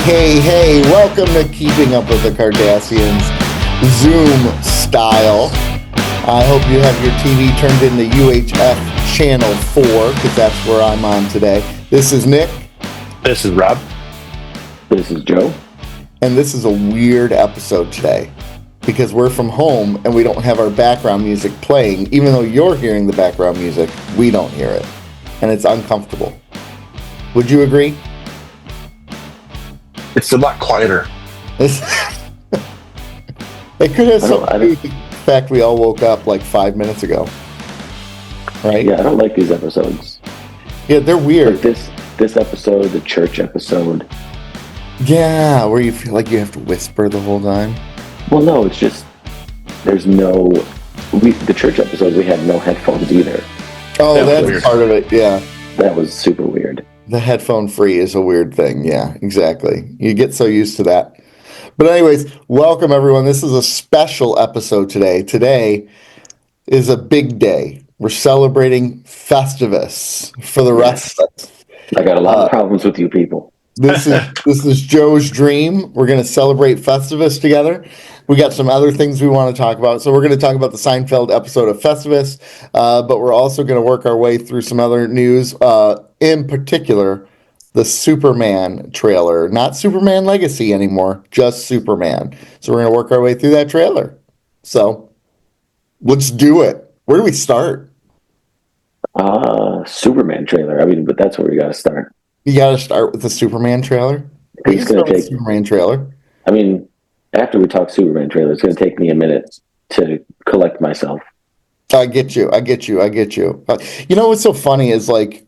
Hey, welcome to Keeping Up with the Cardassians, Zoom style. I hope you have your TV turned into UHF Channel 4, because that's where I'm on today. This is Nick. This is Rob. This is Joe. And this is a weird episode today, because we're from home and we don't have our background music playing. Even though you're hearing the background music, we don't hear it. And it's uncomfortable. Would you agree? It's a lot quieter. It could have something to do with the fact we all woke up like 5 minutes ago. Right? Yeah, I don't like these episodes. Yeah, they're weird. Like this episode, the church episode. Yeah, where you feel like you have to whisper the whole time. Well, no, it's just there's no. The church episode, we had no headphones either. Oh, that's part of it. Yeah, that was super weird. The headphone free is a weird thing. Yeah, exactly. You get so used to that. But anyways, welcome everyone. This is a special episode today. Today is a big day. We're celebrating Festivus for the rest of us. I got a lot of problems with you people. This is Joe's dream. We're going to celebrate Festivus together. We got some other things we want to talk about. So we're going to talk about the Seinfeld episode of Festivus, but we're also going to work our way through some other news, in particular, the Superman trailer. Not Superman Legacy anymore, just Superman. So we're going to work our way through that trailer. So let's do it. Where do we start? Superman trailer. I mean, but that's where we got to start. You got to start with the Superman trailer. It's going to take Superman trailer. I mean, after we talk Superman trailer, it's going to take me a minute to collect myself. I get you. You know what's so funny is like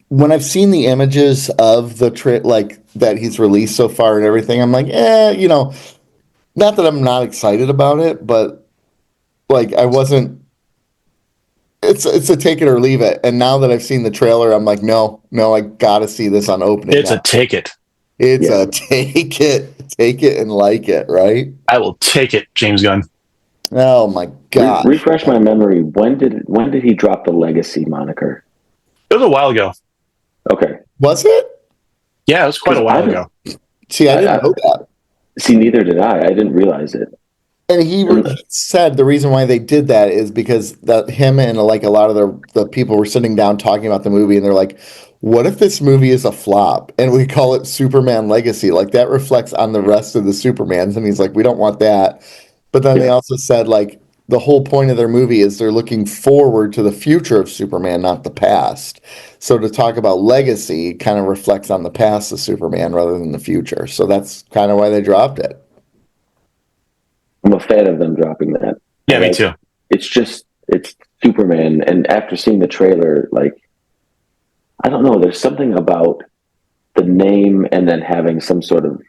when I've seen the images of the like that he's released so far and everything, I'm like, not that I'm not excited about it, but like I wasn't. It's a take it or leave it. And now that I've seen the trailer, I'm like, no, I gotta see this on opening. It's a take it. It's a take it and like it, right? I will take it, James Gunn. Oh my God! Refresh my memory. When did he drop the Legacy moniker? It was a while ago. Okay. Was it? Yeah, it was quite a while ago. See, I didn't know that. See, neither did I. I didn't realize it. And he said the reason why they did that is because him and like a lot of the people were sitting down talking about the movie, and they're like, what if this movie is a flop and we call it Superman Legacy? Like that reflects on the rest of the Supermans. And he's like, we don't want that. But then they also said like the whole point of their movie is they're looking forward to the future of Superman, not the past. So to talk about legacy kind of reflects on the past of Superman rather than the future. So that's kind of why they dropped it. I'm a fan of them dropping that. Yeah, me too. It's Superman. And after seeing the trailer, like, I don't know, there's something about the name and then having some sort of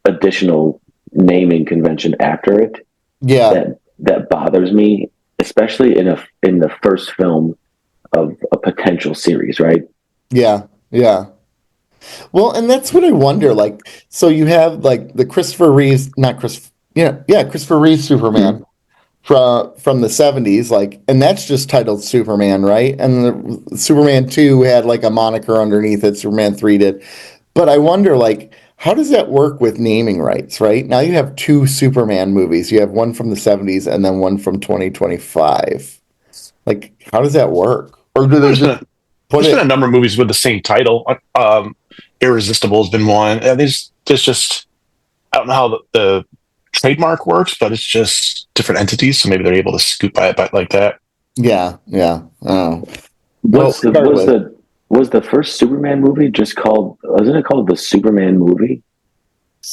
additional naming convention after it. Yeah. That bothers me, especially in the first film of a potential series, right? Yeah. Well, and that's what I wonder. Like, so you have like the Christopher Reeve Superman from the 70s, like, and that's just titled Superman, right? And the Superman 2 had like a moniker underneath it, Superman 3 did. But I wonder, like, how does that work with naming rights, right? Now you have two Superman movies. You have one from the 70s and then one from 2025. Like, how does that work? Or do they There's been a number of movies with the same title. Irresistible has been one. And there's just, I don't know how the trademark works, but it's just different entities, so maybe they're able to scoop by it like that. Yeah. Oh. Was the first Superman movie just called? Wasn't it called the Superman movie?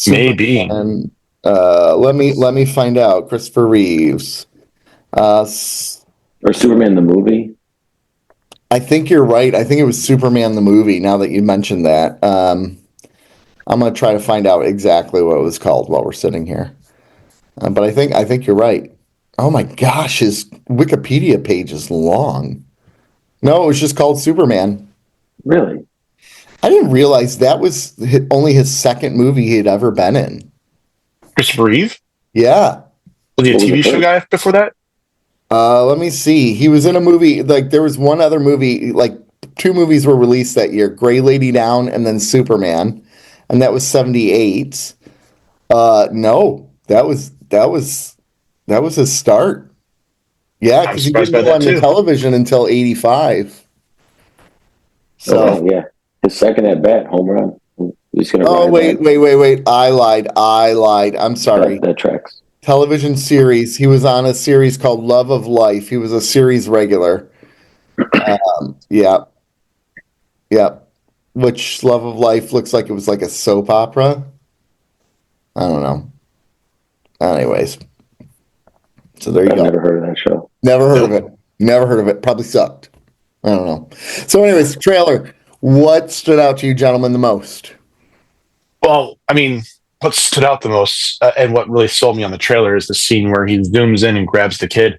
Maybe. Let me find out. Christopher Reeves, or Superman the movie. I think you're right. I think it was Superman the movie. Now that you mentioned that, I'm gonna try to find out exactly what it was called while we're sitting here. But I think you're right. Oh my gosh, his Wikipedia page is long. No, it was just called Superman. Really? I didn't realize that was only his second movie he had ever been in. Christopher Reeve? Yeah. Was he a TV show guy before that? Let me see. He was in a movie, like there was one other movie, like two movies were released that year, Gray Lady Down and then Superman. and that was 78. No, that was his start. Yeah, I'm because he surprised didn't by go that on the too. television until 85. Oh So, wow, yeah. His second at bat, home run. He's gonna oh, ride wait, that. wait, wait, wait. I lied. I lied. I'm That sorry. that tracks. Television series. He was on a series called Love of Life. He was a series regular. Yeah, yeah. Which Love of Life looks like it was like a soap opera. I don't know. Anyways, so there you I've go. never heard of that show. Never heard of Nope. it. Never heard of it. Probably sucked. I don't know. So, anyways, trailer. What stood out to you, gentlemen, the most? Well, I mean, what stood out the most and what really sold me on the trailer is the scene where he zooms in and grabs the kid,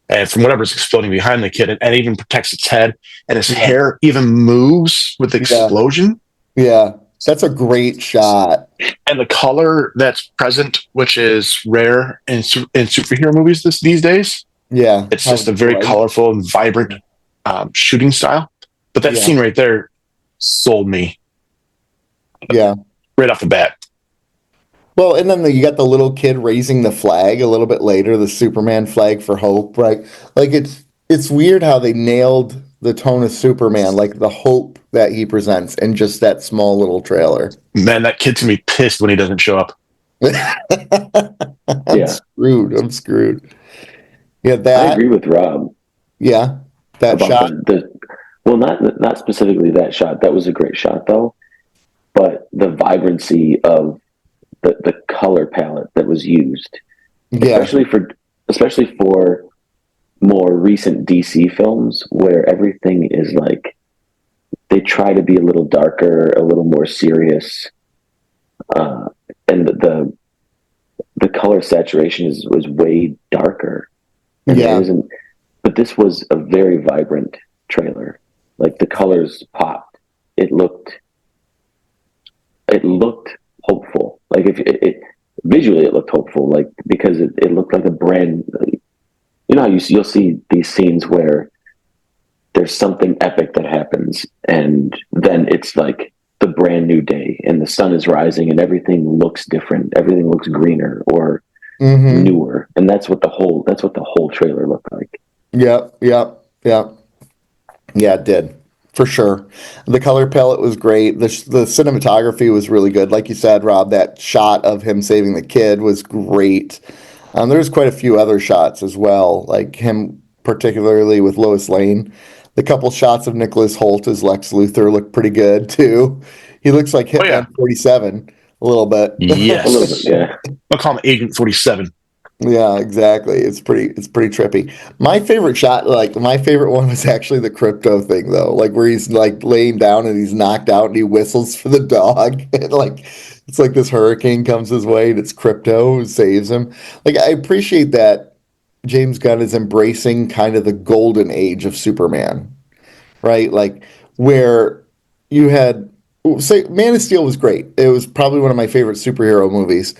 and from whatever's exploding behind the kid, and even protects its head, and his Yeah, hair even moves with the yeah, explosion, yeah. That's a great shot. and the color that's present, which is rare in superhero movies these days. Yeah, It's how just a very bright. colorful and vibrant shooting style. But that Yeah, scene right there sold me yeah. right off the bat. Well, and then you got the little kid raising the flag a little bit later, the Superman flag for hope, right? Like it's weird how they nailed the tone of Superman, like the hope that he presents in just that small little trailer. Man, that kid's gonna be pissed when he doesn't show up. I'm Yeah, screwed. I'm screwed. Yeah, I that. agree with Rob Yeah, that about shot. the well, not specifically that shot. That was a great shot though, but the vibrancy of the color palette that was used, Yeah, especially for especially for more recent DC films where everything is like they try to be a little darker, a little more serious, uh, and the color saturation was way darker, and there yeah, isn't. But this was a very vibrant trailer. Like the colors popped. It looked it looked hopeful. Like if it visually it looked hopeful. Like because it looked like a brand. You know how you'll see these scenes where there's something epic that happens, and then it's like the brand new day, and the sun is rising, and everything looks different. Everything looks greener or mm-hmm. newer, and that's what the whole trailer looked like. Yep, yep, yep. Yeah, it did for sure. The color palette was great. The cinematography was really good. Like you said, Rob, that shot of him saving the kid was great. There's quite a few other shots as well, like him particularly with Lois Lane. The couple shots of Nicholas Hoult as Lex Luthor look pretty good too. He looks like Oh yeah, Hitman 47 a little bit. A little bit, yes. yeah. I'll call him Agent 47. Yeah, exactly. It's pretty trippy. My favorite shot, like my favorite one was actually the crypto thing though, like where he's like laying down and he's knocked out and he whistles for the dog and like it's like this hurricane comes his way and it's crypto who saves him. Like I appreciate that James Gunn is embracing kind of the golden age of Superman, right? Like where you had say Man of Steel was great. It was probably one of my favorite superhero movies,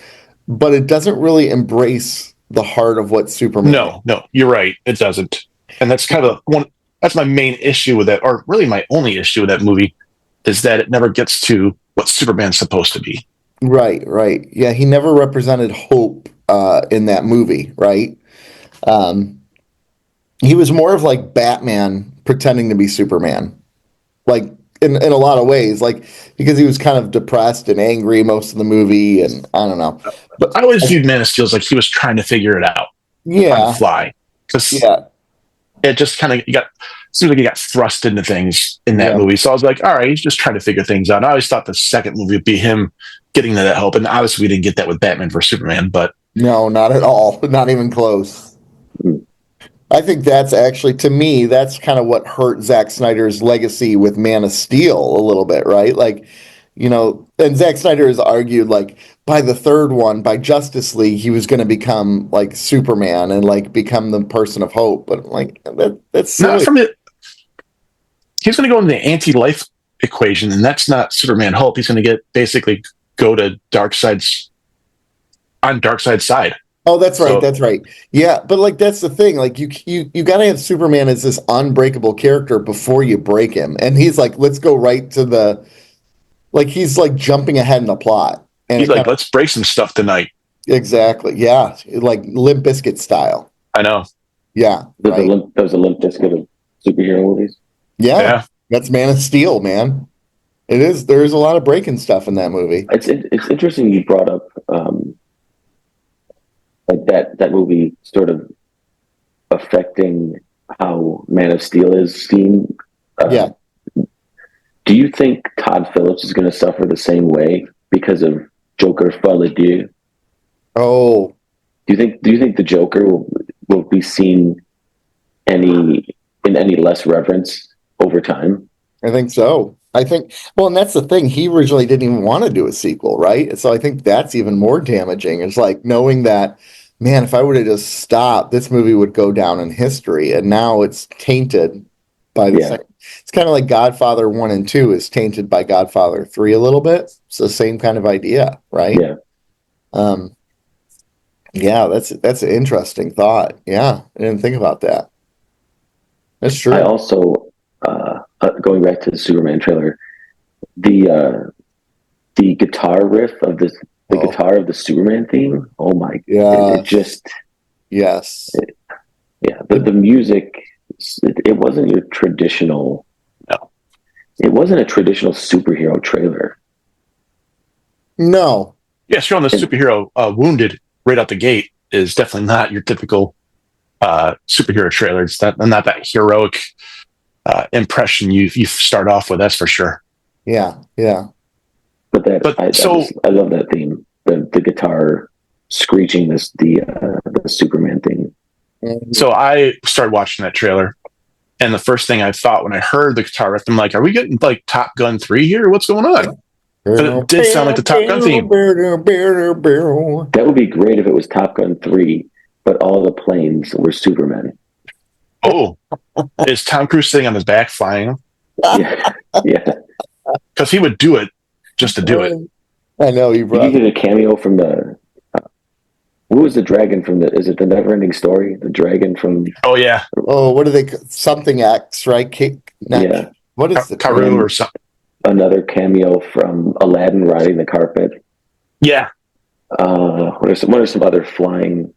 but it doesn't really embrace the heart of what Superman is. No, no, you're right. It doesn't, and that's kind of one. That's my main issue with that, or really my only issue with that movie, is that it never gets to what Superman's supposed to be. Right, right. Yeah, he never represented hope in that movie, right? Um, he was more of like Batman pretending to be Superman, like in a lot of ways, like because he was kind of depressed and angry most of the movie, and I don't know, but I always viewed Man of Steel as like he was trying to figure it out on the yeah, fly because yeah, it just kind of you got seems like he got thrust into things in that yeah. movie. So I was like, all right, he's just trying to figure things out. And I always thought the second movie would be him getting to that help, and obviously we didn't get that with Batman vs Superman, but No, not at all, not even close. Mm. I think that's actually, to me, that's kind of what hurt Zack Snyder's legacy with Man of Steel a little bit, right? Like, and Zack Snyder has argued like by the third one, by Justice League, he was going to become like Superman and like become the person of hope. But like that's not silly. from it. He's going to go into the anti-life equation, and that's not Superman Hope. He's going to get basically go to Darkseid's on Darkseid's side. Oh, that's right. So That's right. Yeah, but like that's the thing. Like you got to have Superman as this unbreakable character before you break him. And he's like, let's go right to Like he's like jumping ahead in the plot. And He's it like, kind of let's break some stuff tonight. exactly. Yeah. Like Limp Bizkit style. I know. Yeah. Right. There was a Limp Bizkit of superhero movies. Yeah. Yeah. That's Man of Steel, man. It is. There's a lot of breaking stuff in that movie. It's interesting you brought up like that movie sort of affecting how Man of Steel is seen. Yeah. Do you think Todd Phillips is going to suffer the same way because of Joker Folie Dieu? Oh, Do you think the Joker will be seen in any less reverence over time? I think so. I think, well, and that's the thing. He originally didn't even want to do a sequel, right? So I think that's even more damaging. It's like knowing that, man, if I would have just stopped, this movie would go down in history. And now it's tainted by the Yeah, second. It's kind of like Godfather 1 and 2 is tainted by Godfather 3 a little bit. It's the same kind of idea, right? yeah. Um, yeah, that's an interesting thought. Yeah, I didn't think about that. That's I true. also going back to the Superman trailer, the the guitar riff of the Oh, guitar of the Superman theme. Oh my! It yes. just Yes. yeah. The music. It wasn't your traditional. No. It wasn't a traditional superhero trailer. No. Yeah, showing the And superhero wounded right out the gate is definitely not your typical superhero trailer. It's not that heroic impression you start off with. That's for sure. Yeah. Yeah. but But so I love that theme. The guitar screeching the Superman theme. Mhm. so I started watching that trailer, and the first thing I thought when I heard the guitar riff, I'm like, "Are we getting like Top Gun 3 here? What's going on?" But it did sound like the Top Gun theme. That would be great if it was Top Gun 3, but all the planes were Supermen. Oh, is Tom Cruise sitting on his back flying? Yeah, yeah. Because he would do it just to do it. I know you You brought. get a cameo from the. Who was the dragon from the? Is it the Neverending Story? The dragon from. Oh yeah, Oh, what do they? Something X, right? Cake. Not, Yeah, what is the Karu or and something. another cameo from Aladdin riding the carpet. Yeah, What are some other flying?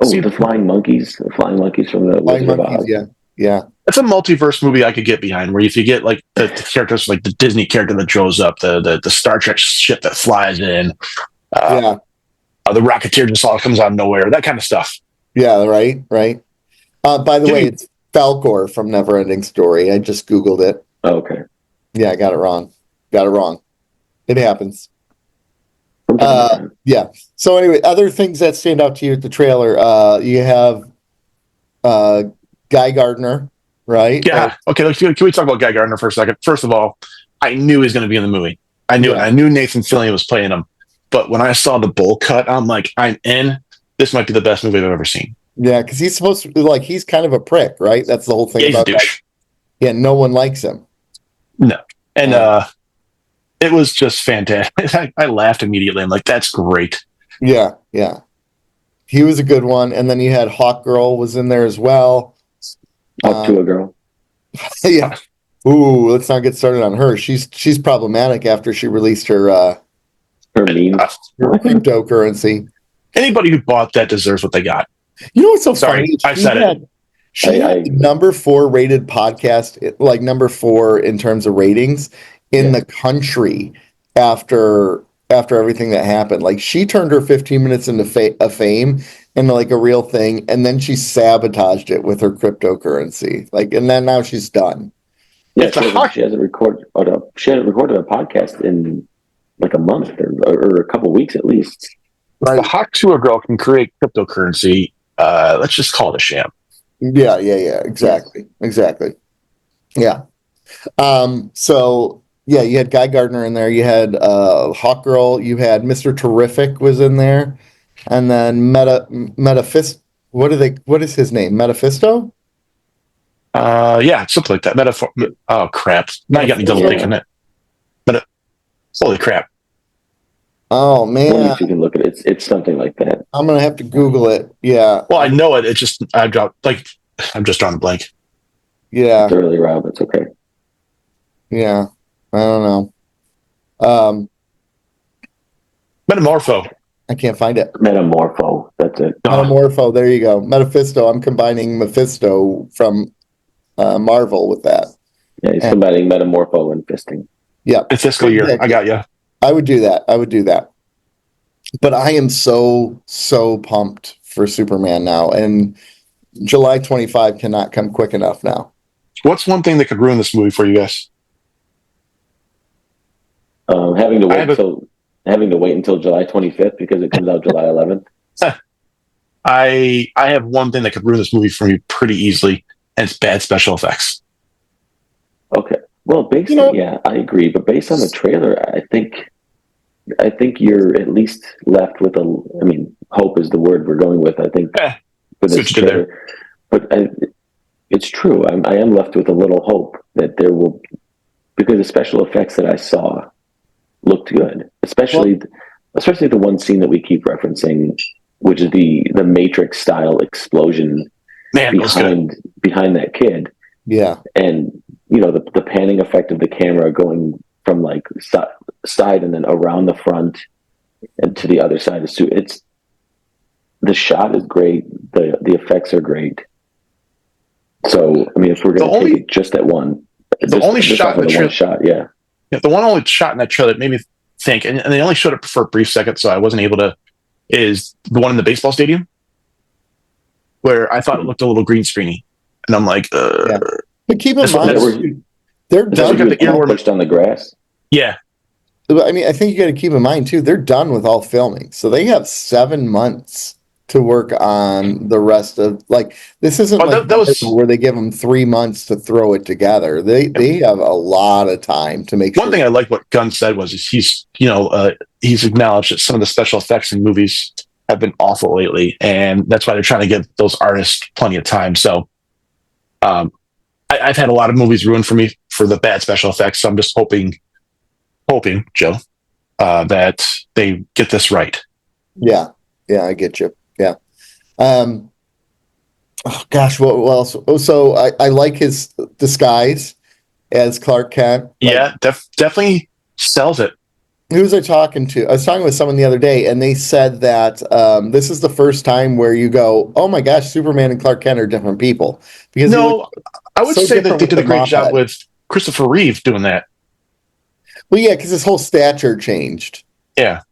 Oh, see, the flying monkeys. The flying monkeys from the Flying Wizard of Monkeys? Oz. Yeah. Yeah. that's a multiverse movie I could get behind. Where if you get like the characters like the Disney character that shows up, the Star Trek ship that flies in, uh, Yeah. the Rocketeer just all comes out of nowhere, that kind of stuff. Yeah. Right. Right. By the Give way, me it's Falcor from Neverending Story. I just Googled it. Oh, okay. Yeah, I got it wrong. Got it wrong. It happens. From time to time. Yeah. So anyway, other things that stand out to you at the trailer, you have uh, Guy Gardner, right? yeah, okay. Can we talk about Guy Gardner for a second? First of all, I knew he was going to be in the movie. I knew it. Yeah. I knew Nathan Fillion was playing him. But when I saw the bowl cut, I'm like, I'm in. This might be the best movie I've ever seen. Yeah, because he's supposed to be like he's kind of a prick, right? That's the whole thing Yeah, he's a about Guy. douche. Yeah, no one likes him. No, and Uh, it was just fantastic. I laughed immediately. I'm like, that's great. yeah, yeah. He was a good one. And then you had Hawk Girl was in there as well. Talk to a girl. Yeah. Ooh, let's not get started on her. She's problematic after she released Her memes. her cryptocurrency. Anybody who bought that deserves what they got. You know what's so Sorry, funny? I said it. She had the number 4 rated podcast, like number 4 in terms of ratings in the country after everything that happened. Like she turned her 15 minutes into a fame into like a real thing, and then she sabotaged it with her cryptocurrency. Like, and then now she's done. Yeah, If the Hawk, she hasn't recorded a podcast in like a month or a couple weeks at least. the Hawk Tour girl can create cryptocurrency, let's just call it a sham. Yeah, yeah, yeah. Exactly, exactly. Yeah. So yeah, you had Guy Gardner in there. You had Hawk Girl. You had Mr. Terrific was in there, and then Metaphist. What is his name? Metaphisto. Yeah, something like that. Metaphor. Oh crap! Now you got me double Yeah. thinking it. But holy crap! Oh Wonder man, if you can look at it. It's something like that. I'm gonna have to Google it. Yeah. Well, I know it. It's just I dropped like I'm just drawing a blank. Yeah. It's early, Rob. It's okay. Yeah. I don't know. Um, Metamorpho. I can't find it. Metamorpho. That's it. Metamorpho. There you go. Mephisto. I'm combining Mephisto from Marvel with that. Yeah, he's combining Metamorpho and fisting. Yeah. It's fiscal year. I got you. I would do that. But I am so pumped for Superman now, and July 25 cannot come quick enough now. What's one thing that could ruin this movie for you guys? Having to wait until July 25th because it comes out July 11th. I have one thing that could ruin this movie for me pretty easily, and it's bad special effects. Okay. Well, yeah, I agree. But based on the trailer, I think you're at least left with hope is the word we're going with. I think for this trailer, but it's true. I am left with a little hope that there will, because the special effects that I saw looked good, especially the one scene that we keep referencing, which is the Matrix style explosion behind that kid. Yeah, and the panning effect of the camera going from like side and then around the front and to the other side of the shot is great. The effects are great. So if we're going to take it just at one, the only shot in the trailer, the one only shot in that trailer that made me think, and they only showed it for a brief second, so I wasn't able to, is the one in the baseball stadium where I thought it looked a little green screeny, and I'm like, yeah. But keep in mind, they're done. Got the earworm pushed on the grass. Yeah. I think you got to keep in mind too, they're done with all filming, so they have 7 months to work on the rest of, like, this isn't where they give them 3 months to throw it together. They have a lot of time to make one thing I like what Gunn said was he's acknowledged that some of the special effects in movies have been awful lately, and that's why they're trying to give those artists plenty of time. So I've had a lot of movies ruined for me for the bad special effects, so I'm just hoping, Joe, that they get this right. Yeah, I get you. Yeah. Oh gosh, what else? Oh, so I like his disguise as Clark Kent. Yeah, definitely sells it. Who was I talking to? I was talking with someone the other day, and they said that this is the first time where you go, "Oh my gosh, Superman and Clark Kent are different people." Because I would say that they did a great job with Christopher Reeve doing that. Well, yeah, because his whole stature changed. Yeah.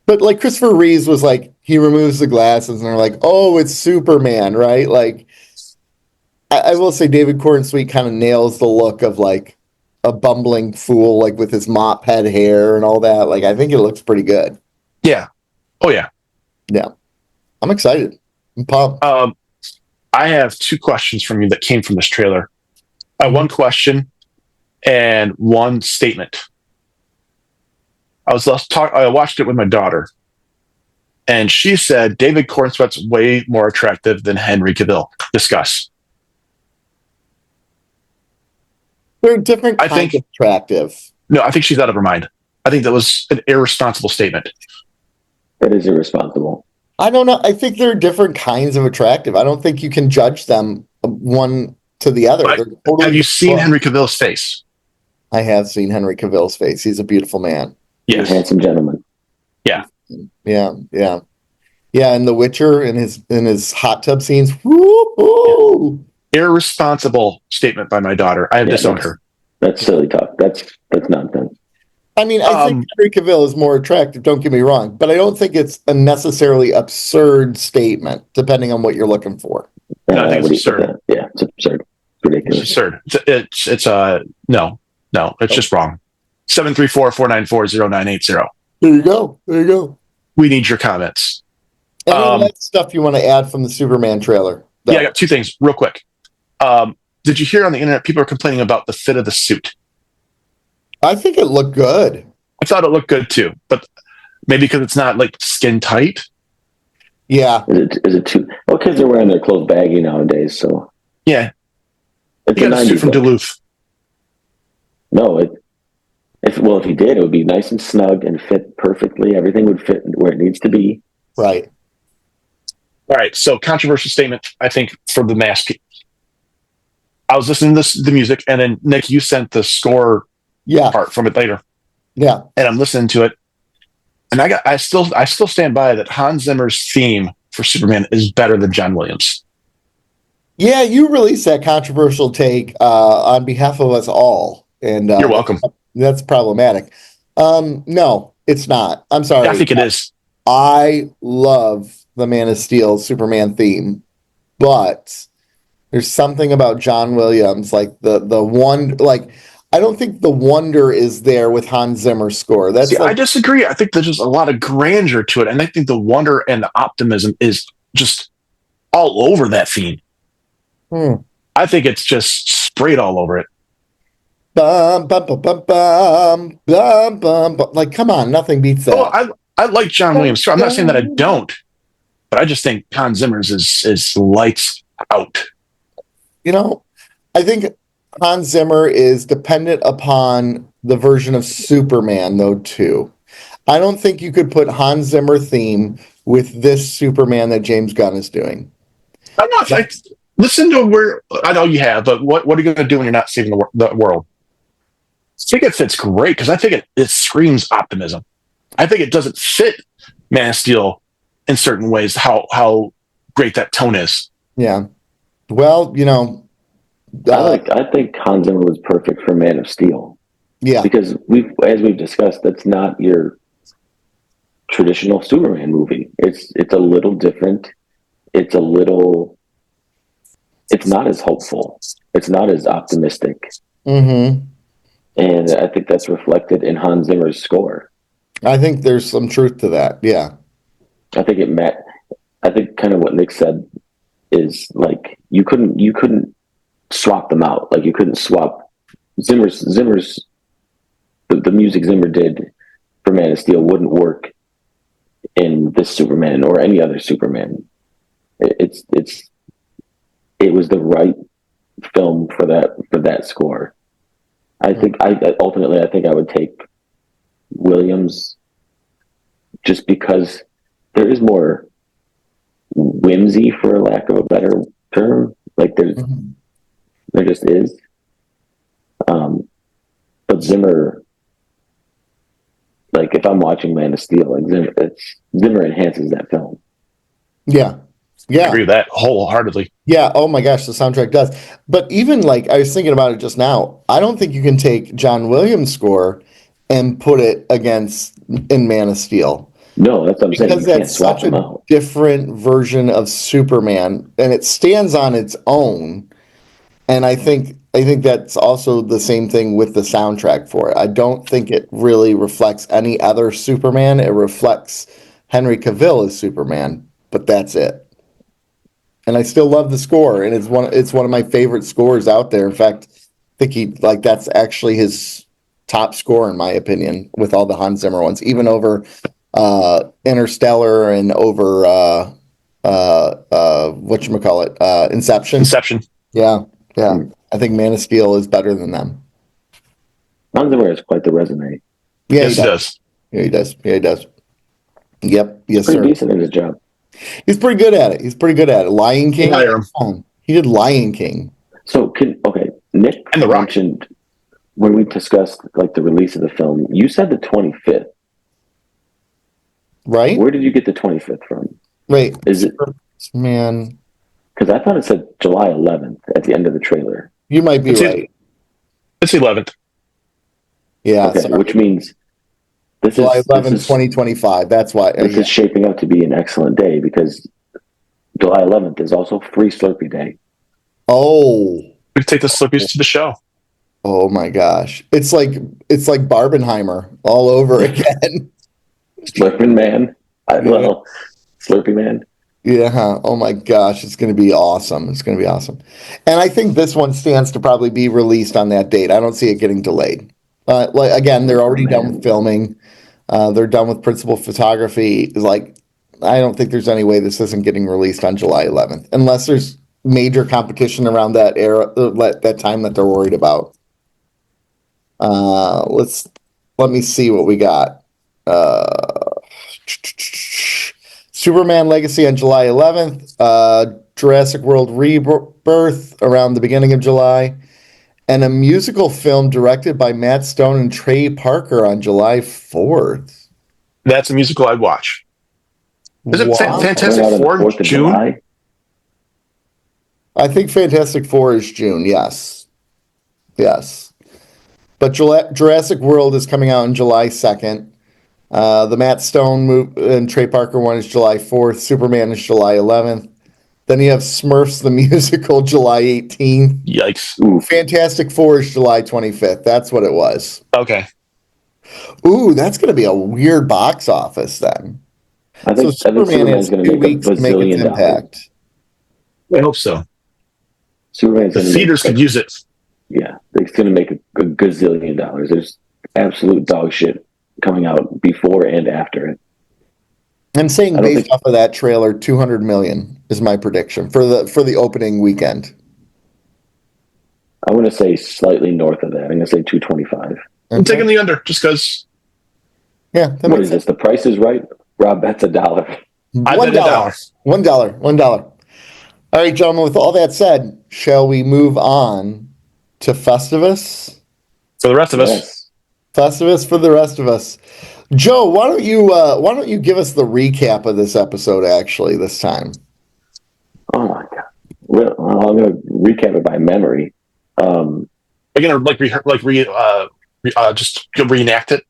But like Christopher Reeves was like, he removes the glasses and they're like, oh, it's Superman, right? Like, I will say David Corenswet kind of nails the look of like a bumbling fool, like with his mop head hair and all that. Like, I think it looks pretty good. Yeah. Oh, yeah. Yeah. I'm excited. I'm pumped. I have 2 questions from you that came from this trailer. One question and one statement. I watched it with my daughter, and she said David Corenswet's way more attractive than Henry Cavill. Discuss. They're different kinds of attractive. No, I think she's out of her mind. I think that was an irresponsible statement. That is irresponsible. I don't know. I think they're different kinds of attractive. I don't think you can judge them one to the other. Have you seen Henry Cavill's face? I have seen Henry Cavill's face. He's a beautiful man. Yes. Handsome gentleman. Yeah. Yeah. And The Witcher in his hot tub scenes. Woo-hoo! Irresponsible statement by my daughter. I have disowned her. That's silly talk. That's nonsense. I mean, I think Henry Cavill is more attractive, don't get me wrong, but I don't think it's a necessarily absurd statement, depending on what you're looking for. No, I think it's absurd. Yeah, it's absurd. It's ridiculous. It's absurd. No, it's just wrong. 734-494-0980. There you go. We need your comments. Any other stuff you want to add from the Superman trailer? Yeah, I got 2 things real quick. Did you hear on the internet people are complaining about the fit of the suit? I think it looked good. I thought it looked good too, but maybe because it's not like skin tight. Yeah. Is it too? Well, kids are wearing their clothes baggy nowadays, so. Yeah. It's you got a suit from Duluth. No, if he did, it would be nice and snug and fit perfectly. Everything would fit where it needs to be. Right. All right. So controversial statement, I think, for the mask. I was listening to the music, and then Nick, you sent the score part from it later. Yeah. and I'm listening to it, and I still stand by that Hans Zimmer's theme for Superman is better than John Williams. Yeah, you released that controversial take on behalf of us all, and You're welcome. that's problematic. No, it's not. I'm I sorry. think it is. I love the Man of Steel Superman theme, but there's something about John Williams, like the one, like I don't think the wonder is there with Hans Zimmer's score. See, That's I like, disagree. I think there's just a lot of grandeur to it, and I think the wonder and the optimism is just all over that theme. hmm, I think it's just sprayed all over it. bum, bum, bum, bum, bum, bum, bum, bum. Like, come on, nothing beats Oh, that. I like John Williams too. I'm not saying that I don't, but I just think Hans Zimmer's is lights out. You know, I think Hans Zimmer is dependent upon the version of Superman, though, too. I don't think you could put Hans Zimmer theme with this Superman that James Gunn is doing. I'm not. I, listen to where I know you have, but what are you going to do when you're not saving the world? I think it fits great because I think it screams optimism. I think it doesn't fit Man of Steel in certain ways. How great that tone is. Yeah. Well, I think Hans Zimmer was perfect for Man of Steel yeah. because as we've discussed, that's not your traditional Superman movie. It's a little different. It's a little. It's not as hopeful. It's not as optimistic, Mm-hmm. and I think that's reflected in Hans Zimmer's score. I think there's some truth to that. Yeah. I think it met. I think kind of what Nick said is like you couldn't swap them out. Like you couldn't swap Zimmer's the music Zimmer did for Man of Steel wouldn't work in this Superman or any other Superman. It was the right film for that score. I think I think I would take Williams just because there is more whimsy, for lack of a better term. Like Mhm. there just is. But Zimmer, like if I'm watching Man of Steel, like Zimmer enhances that film. Yeah. I Yeah. agree with that wholeheartedly. Yeah. Oh my gosh, the soundtrack does. But even like I was thinking about it just now, I don't think you can take John Williams' score and put it against in Man of Steel. No, that's what I'm saying. Because You can't that's swap such them a out. different version of Superman and it stands on its own. And I think that's also the same thing with the soundtrack for it. I don't think it really reflects any other Superman. It reflects Henry Cavill as Superman, but that's it. And I still love the score, and it's one of my favorite scores out there. In fact, I think that's actually his top score in my opinion with all the Hans Zimmer ones, even over Interstellar and over whatchamacallit, Inception. Inception. Yeah, yeah. Mm. I think Man of Steel is better than them. Hans Zimmer has quite the resume. Yeah, he Yes, it does. does. Yeah, he does. Yeah, he does. Yep. Yes, Pretty sir. decent in his job. He's pretty good at it. He's pretty good at it. Lion We'll King. hire him. He did Lion King, So Nick And The Rock. mentioned when we discussed like the release of the film, you said the 25th. right? Where did you get the 25th from? Wait, Is it man? because I thought it said July 11th at the end of the trailer? You might be right. It's 11th. Yeah, Okay, sorry. which means July 11th, 2025. That's why. this Yeah. is shaping up to be an excellent day because July 11th is also Free Slurpee Day. Oh, We can take the Slurpees to the show. oh my gosh! It's like Barbenheimer all over again. Slurping Man. Yeah. Slurpee Man. Yeah. Oh my gosh, it's going to be awesome. It's going to be awesome. And I think this one stands to probably be released on that date. I don't see it getting delayed. Like again, they're already done with filming. They're done with principal photography. Like, I don't think there's any way this isn't getting released on July 11th, unless there's major competition around that era, that time that they're worried about. Let me see what we got. Superman Legacy on July 11th. Jurassic World Rebirth around the beginning of July, and a musical film directed by Matt Stone and Trey Parker on July 4th. That's a musical I'd watch. Is it Wow. Coming Fantastic out on the Four in 4th of June? July. I think Fantastic Four is June. Yes. Yes. But Jurassic World is coming out on July 2nd. The Matt Stone and Trey Parker one is July 4th. Superman is July 11th. Then you have Smurfs the Musical July 18th. Yikes. Ooh, Fantastic Four is July 25th. That's what it was. Okay. Ooh, that's going to be a weird box office then. I So think Superman has Superman's going 2 to make a weeks to make its bazillion dollars. impact. I hope so. Superman's The going to theaters make, could use it. yeah, it's going to make a gazillion dollars. There's absolute dog shit coming out before and after it. I'm saying I don't based think- off of that trailer, 200 million is my prediction for the opening weekend. I want to say slightly north of that. I'm going to say 225. I'm taking the under just because Yeah, that What makes is this? The Price is Right? Rob, that's $1. I bet $1. $1. $1. All right, gentlemen, with all that said, shall we move on to Festivus? For the rest of us, Yes. Festivus for the rest of us. Joe, why don't you give us the recap of this episode actually this time? Oh my God. Well, I'm going to recap it by memory. are you gonna just reenact it?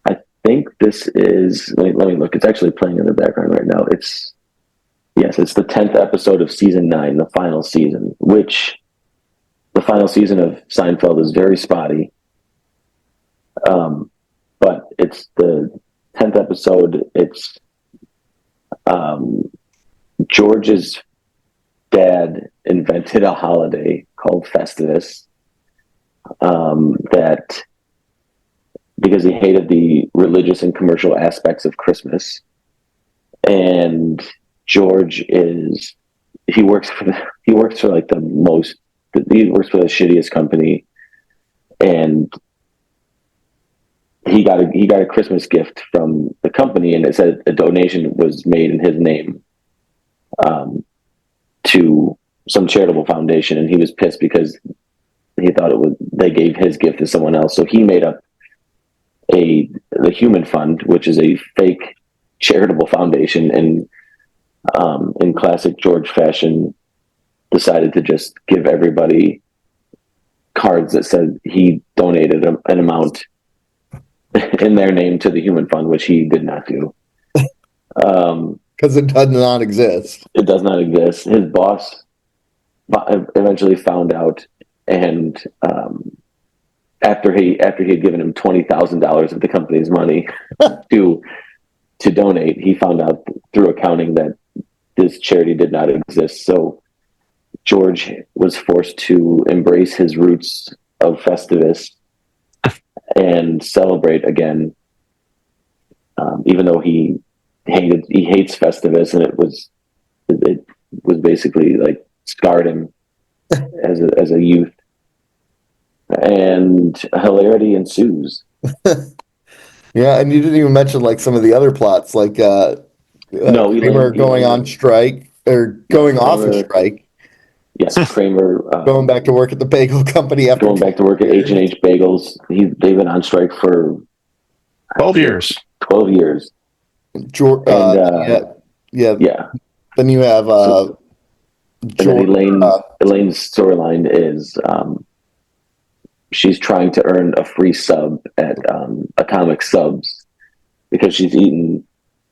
I think this is, let me look. It's actually playing in the background right now. It's the 10th episode of season 9, the final season, which the final season of Seinfeld is very spotty. But it's the 10th episode. It's George's dad invented a holiday called Festivus, that because he hated the religious and commercial aspects of Christmas. And George he works for the shittiest company, and he got a Christmas gift from the company, and it said a donation was made in his name to some charitable foundation, and he was pissed because he thought they gave his gift to someone else. So he made up the Human Fund, which is a fake charitable foundation, and in classic George fashion, decided to just give everybody cards that said he donated an amount in their name to the Human Fund, which he did not do. Because it does not exist. It does not exist. His boss eventually found out, and after he had given him $20,000 of the company's money to donate, he found out through accounting that this charity did not exist. So George was forced to embrace his roots of Festivus and celebrate again, even though he hates Festivus, and it was basically like scarred him as a youth, and hilarity ensues. Yeah, and you didn't even mention like some of the other plots, like No, Kramer going on strike or going off a strike. Yes, Kramer going back to work at the bagel company after going back to work at H&H Bagels. They've been on strike for 12 years. 12 years. George, Yeah. Then you have And then George, Elaine's storyline is she's trying to earn a free sub at Atomic Subs because she's eaten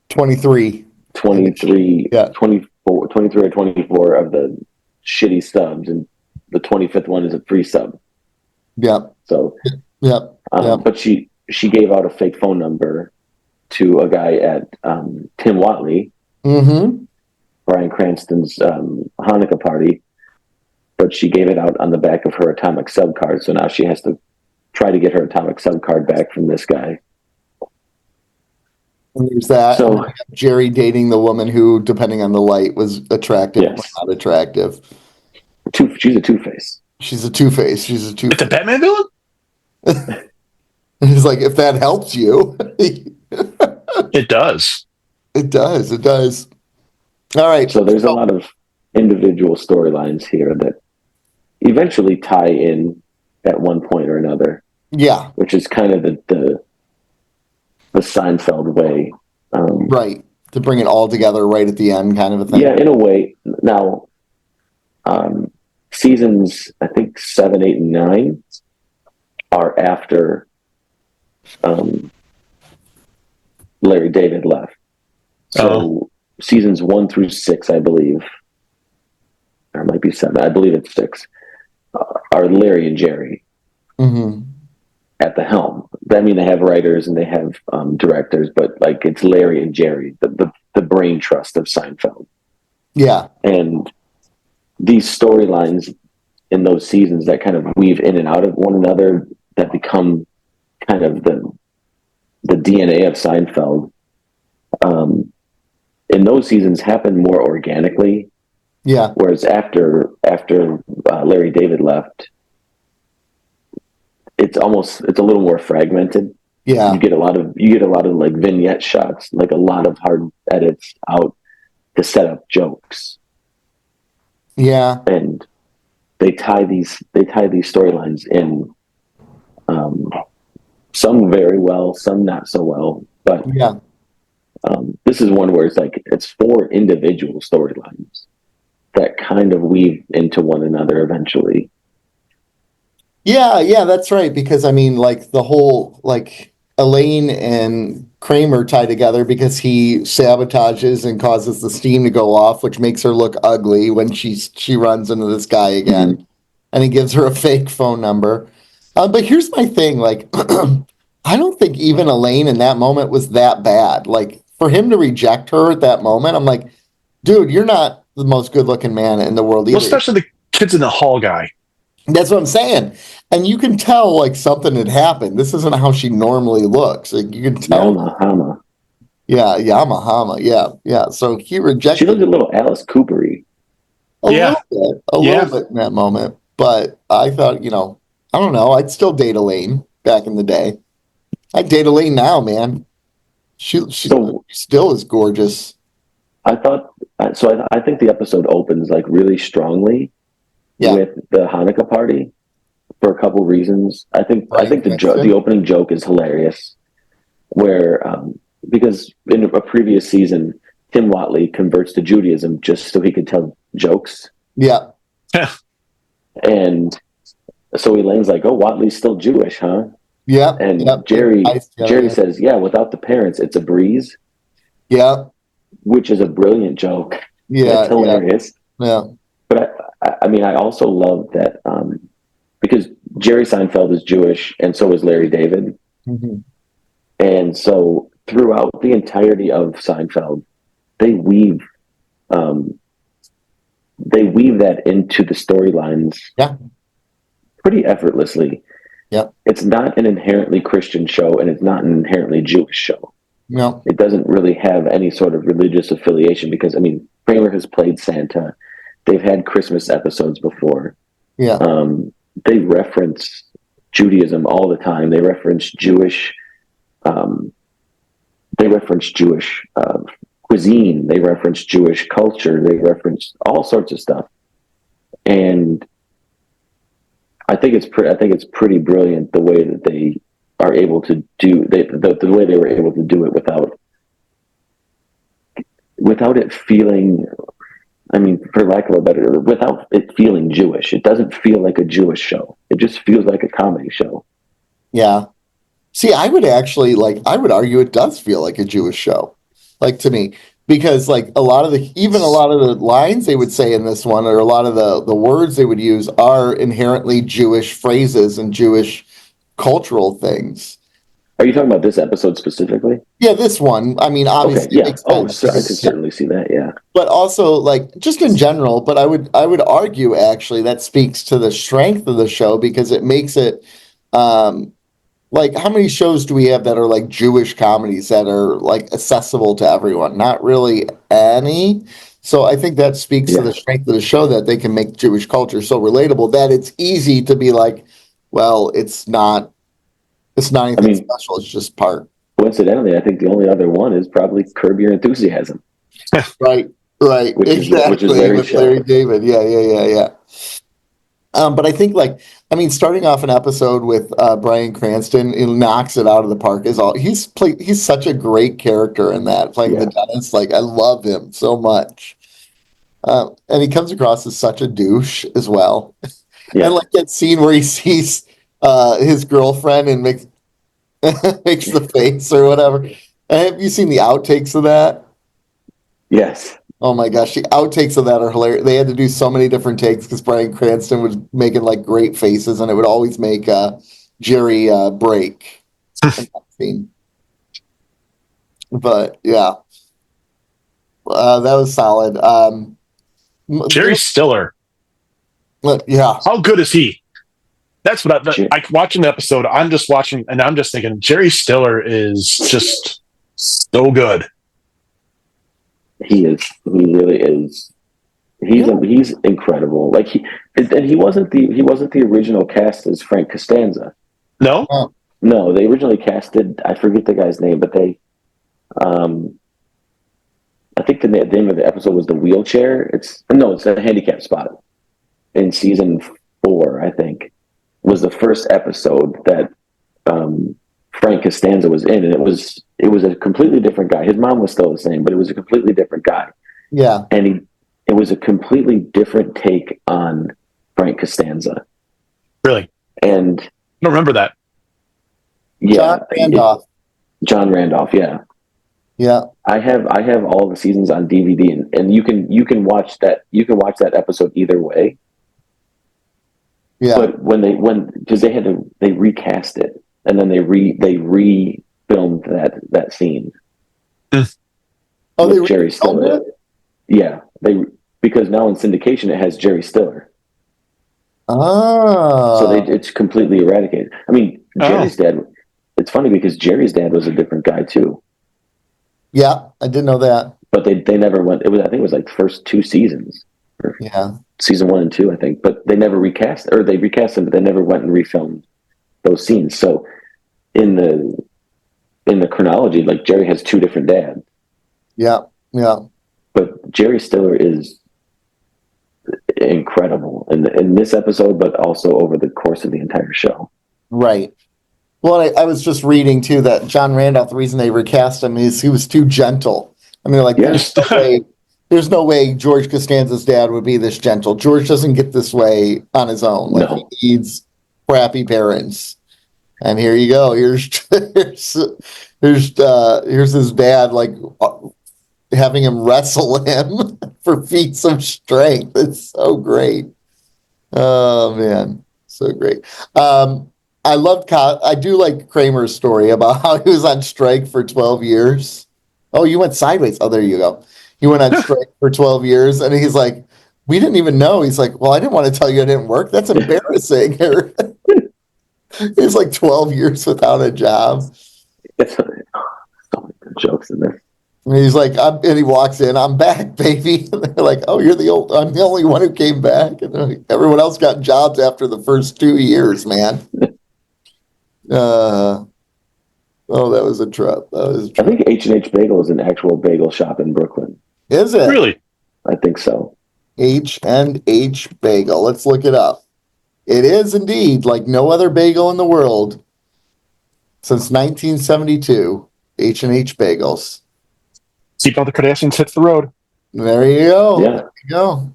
23. 23 Yeah. 24 23 or 24 of the shitty subs, and the 25th one is a free sub. Yeah. So Yeah. but she gave out a fake phone number to a guy at Tim Watley, Bryan Cranston's Hanukkah party, but she gave it out on the back of her Atomic Sub card. So now she has to try to get her Atomic Sub card back from this guy. And there's that. So Jerry dating the woman who, depending on the light, was attractive or Yes. not attractive. she's a two-face. She's a two-face. She's a two-face. It's a Batman villain? He's like, if that helps you. It does. It does. It does. All right. So there's a lot of individual storylines here that eventually tie in at one point or another. Yeah. Which is kind of the Seinfeld way. Right. To bring it all together right at the end, kind of a thing. Yeah, in a way. Now, seasons, I think 7, 8, and 9 are after Larry David left. So seasons 1 through 6, I believe, or it might be 7. I believe it's 6. Are Larry and Jerry at the helm. I mean, they have writers and they have directors, but like it's Larry and Jerry, the brain trust of Seinfeld. Yeah. And these storylines in those seasons that kind of weave in and out of one another, that become kind of the DNA of Seinfeld, in those seasons happen more organically. Yeah. Whereas after Larry David left, it's a little more fragmented. Yeah. You get a lot of like vignette shots, like a lot of hard edits out to set up jokes. Yeah. And they tie these storylines in, some very well, some not so well. But yeah. This is one where it's 4 individual storylines that kind of weave into one another eventually. Yeah, that's right. Because I mean, like the whole Elaine and Kramer tie together because he sabotages and causes the steam to go off, which makes her look ugly when she runs into this guy again, and he gives her a fake phone number. But here's my thing: like, I don't think even Elaine in that moment was that bad. Like for him to reject her at that moment, I'm like, dude, you're not the most good-looking man in the world either. Well, especially the kids in the hall guy. That's what I'm saying. And you can tell like something had happened. This isn't how she normally looks. Like you can tell. Yama. Yeah, Yamahama. Yeah. So he She rejected looked a little Alice Coopery. a little bit in that moment. But I thought, I don't know. I'd still date Elaine back in the day. I'd date Elaine now, man. She still is gorgeous. I think the episode opens like really strongly with the Hanukkah party for a couple reasons. I think the opening joke is hilarious, where because in a previous season, Tim Watley converts to Judaism just so he could tell jokes. Yeah. And so Elaine's like, "Oh, Watley's still Jewish, huh?" Yeah. And Jerry says, "Yeah, without the parents, it's a breeze." Yeah. Which is a brilliant joke. Yeah. It's hilarious. Yeah. But I mean, I also love that because Jerry Seinfeld is Jewish, and so is Larry David. And so throughout the entirety of Seinfeld, they weave that into the storylines pretty effortlessly. Yeah. It's not an inherently Christian show, and it's not an inherently Jewish show. No. It doesn't really have any sort of religious affiliation because, I mean, Kramer has played Santa. They've had Christmas episodes before. Yeah. They reference Judaism all the time. They reference Jewish cuisine. They reference Jewish culture. They reference all sorts of stuff. And I think it's pretty brilliant the way that they are able to do the way they were able to do it without it feeling, I mean, for lack of a better, without it feeling Jewish. It doesn't feel like a Jewish show. It just feels like a comedy show. Yeah. See, I would argue it does feel like a Jewish show, like to me, because like a lot of the lines they would say in this one, or a lot of the words they would use are inherently Jewish phrases and Jewish cultural things. Are you talking about this episode specifically? Yeah, this one. I mean, obviously, okay, yeah. I can certainly see that. Yeah, but also like just in general. But I would argue actually that speaks to the strength of the show because it makes it. Like, how many shows do we have that are like Jewish comedies that are like accessible to everyone? Not really any. So I think that speaks to the strength of the show that they can make Jewish culture so relatable that it's easy to be like, well, it's not anything special. It's just part. Coincidentally, I think the only other one is probably Curb Your Enthusiasm. Right. Which Exactly. is Larry with Larry David. Yeah. But I think starting off an episode with Bryan Cranston, he knocks it out of the park. He's such a great character in that, playing the Yeah. dentist. Like I love him so much. And he comes across as such a douche as well. And Yes. like that scene where he sees his girlfriend and makes makes the face or whatever. Have you seen the outtakes of that? Yes. Oh my gosh, the outtakes of that are hilarious. They had to do so many different takes because Bryan Cranston was making like great faces, and it would always make Jerry break in that scene. But yeah, that was solid. Jerry Stiller. Yeah, How good is he? That's what Jer- I watching the episode. I'm just watching, and I'm just thinking, Jerry Stiller is just so good. he is. He really is. He's incredible. Like he wasn't the original cast as Frank Costanza. No, No, they originally casted, I forget the guy's name, but um, I think the name of the episode was the wheelchair. It's a handicap spot in season 4. I think was the first episode that Frank Costanza was in, and it was a completely different guy. His mom was still the same, but it was a completely different guy, yeah. and it was a completely different take on Frank Costanza, really, and I don't remember that. yeah, John Randolph. John Randolph, yeah. Yeah, I have all the seasons on DVD, and you can watch that episode either way. yeah. But because they recast it, and then they refilmed that scene Oh, they with Jerry refilmed Stiller. it? Yeah, because now in syndication it has Jerry Stiller, so Oh, it's completely eradicated. I mean, Oh, Jerry's dad. It's funny because Jerry's dad was a different guy too, yeah. I didn't know that. but they never went. I think it was like the first 2 seasons. Yeah, Season 1 and 2, I think, but they never recast, or they recast them, but they never went and refilmed those scenes. So in the chronology, like Jerry has 2 different dads, yeah, yeah. but Jerry Stiller is incredible in this episode, but also over the course of the entire show. Right. Well, I was just reading too that John Randolph, the reason they recast him is he was too gentle. I mean, like, Yeah, there's no way George Costanza's dad would be this gentle. George doesn't get this way on his own. Like, he no, needs crappy parents. And here you go. Here's his dad, like, having him wrestle him for feats of strength. It's so great. Oh man, so great. I do like Kramer's story about how he was on strike for 12 years. Oh, you went sideways. Oh, there you go. He went on strike for 12 years, and he's like, we didn't even know. He's like, well, I didn't want to tell you I didn't work. That's embarrassing. He's like 12 years without a job. it's so many good jokes in there. And he's like, and he walks in, I'm back, baby. And they're like, oh, I'm the only one who came back. And like, everyone else got jobs after the first 2 years, man. Uh, oh, that was a trip. That was a I trip. think H&H Bagel is an actual bagel shop in Brooklyn. Is it? really? I think so. H&H Bagel. Let's look it up. It is indeed like no other bagel in the world since 1972. H&H Bagels. Keep all the Cardassians hits the road. There you go. Yeah, There you go.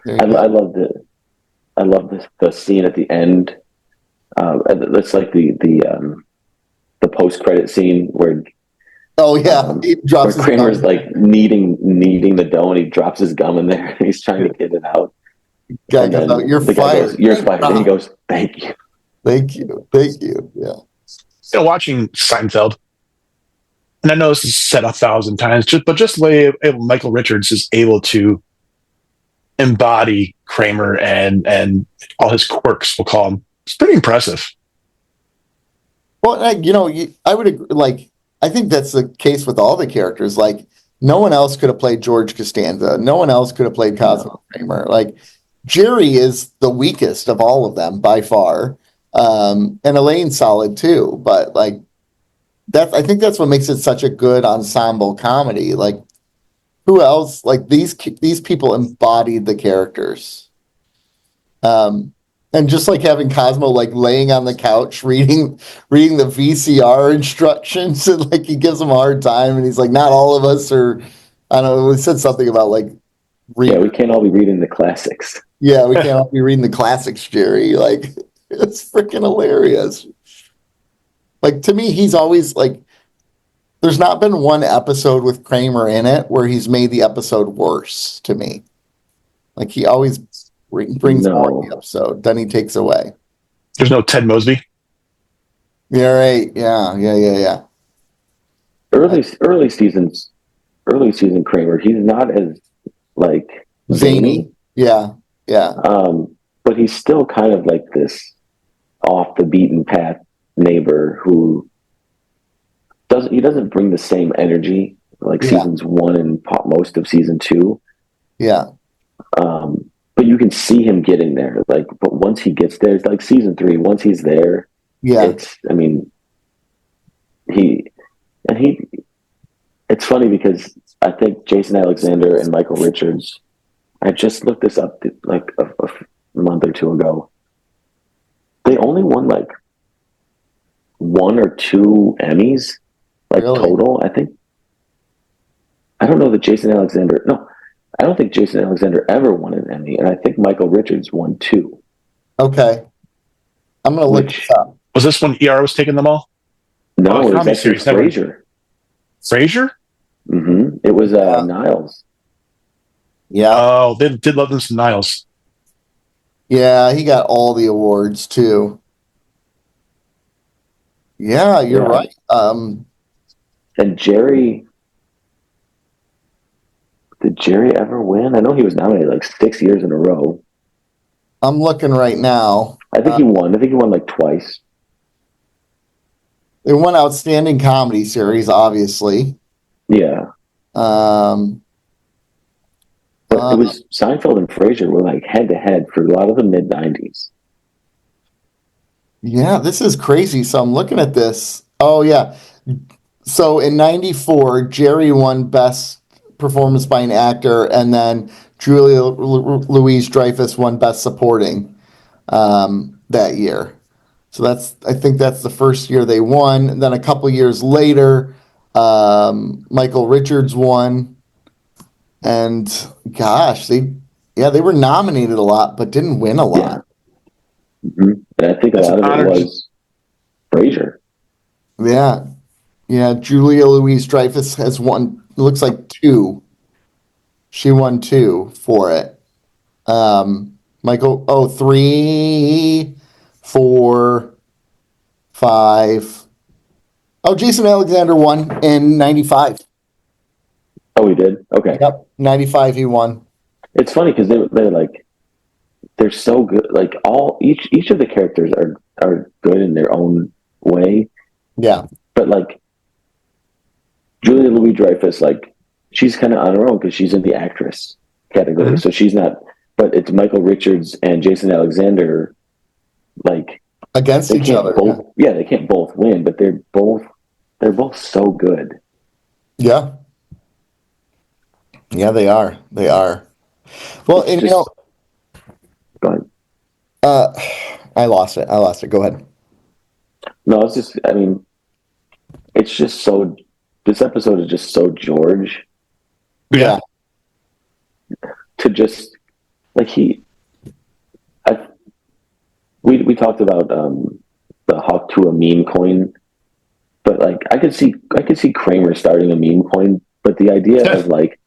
There you I go. love the scene at the end. That's like the post credit scene where Oh yeah, he drops his Kramer's gum. like kneading the dough and he drops his gum in there and he's trying to get it out. Guy And goes then out, you're the guy fired. goes, "You're fired." And he goes, "Thank you." Thank you. Thank you. Yeah. Still watching Seinfeld, and I know this is said 1,000 times, but just the way Michael Richards is able to embody Kramer and all his quirks, we'll call him. It's pretty impressive. Well, I would agree, like, I think that's the case with all the characters. Like, no one else could have played George Costanza. No one else could have played Cosmo Kramer. Like, Jerry is the weakest of all of them by far. And Elaine's solid too, but like I think that's what makes it such a good ensemble comedy. Like, who else? Like, these people embodied the characters. Um, and just like having Cosmo like laying on the couch reading the VCR instructions, and like he gives him a hard time, and he's like, not all of us are. I don't know. He said something about like Yeah, read. we can't all be reading the classics. Yeah, we can't all be reading the classics, Jerry. Like it's freaking hilarious. Like to me, he's always like. There's not been one episode with Kramer in it where he's made the episode worse to me. Like he always brings more to the No, episode than he takes away. There's no Ted Mosby. Yeah, right. Yeah. early seasons, early season Kramer. He's not as like Zany. zany, Yeah. but he's still kind of like this off the beaten path neighbor who doesn't bring the same energy like Yeah. seasons one and most of season two. Yeah. But you can see him getting there. Like, but once he gets there, it's like season three. Once he's there, Yeah. I mean, he and he. It's funny because I think Jason Alexander and Michael Richards. I just looked this up like a month or two ago. They only won like one or two Emmys, like Really? total. I think. I don't know that Jason Alexander. No, I don't think Jason Alexander ever won an Emmy, and I think Michael Richards won two. Okay. I'm gonna look Which this up. Was this when ER was taking them all? no, Oh, it was comedy actually series. Never. Frasier. Frasier? It was Yeah. Niles. Yeah. Oh, they did love them some Niles. Yeah. He got all the awards too. Yeah, you're Yeah, right. and Jerry. Did Jerry ever win? I know he was nominated like 6 years in a row. I'm looking right now. I think he won. I think he won like twice. They won Outstanding Comedy Series, obviously. Yeah, Um, but uh, it was Seinfeld and Frasier were like head to head for a lot of the mid '90s. yeah, this is crazy. So I'm looking at this. Oh, yeah. So in '94, Jerry won Best Performance by an Actor, and then Julia Louise Dreyfus won Best Supporting that year. So I think that's the first year they won. And then a couple years later, Michael Richards won, and gosh, they were nominated a lot, but didn't win a Yeah, lot. and I think a That's lot an of it honor. was Frasier. Yeah, yeah. Julia Louise Dreyfus has won. Looks like two. She won two for it. Michael, oh, three, four, five. Oh, Jason Alexander won in '95. Oh, he did. Okay, Yep, '95 he won. it's funny because they're like they're so good. Like each of the characters are good in their own way, Yeah, but like Julia Louis Dreyfus, like she's kind of on her own because she's in the actress category, Mhm. so she's not. But it's Michael Richards and Jason Alexander. Like against they each can't other. both. Yeah, they can't both win, but they're both so good. Yeah, yeah, they are. They are. Well, It's and just going. uh, I lost it. I lost it. Go ahead. No, it's just. I mean, it's just so. This episode is just so George Yeah. to just like he. I we talked about the Hawk to a meme coin, but like I could see Kramer starting a meme coin, but the idea of like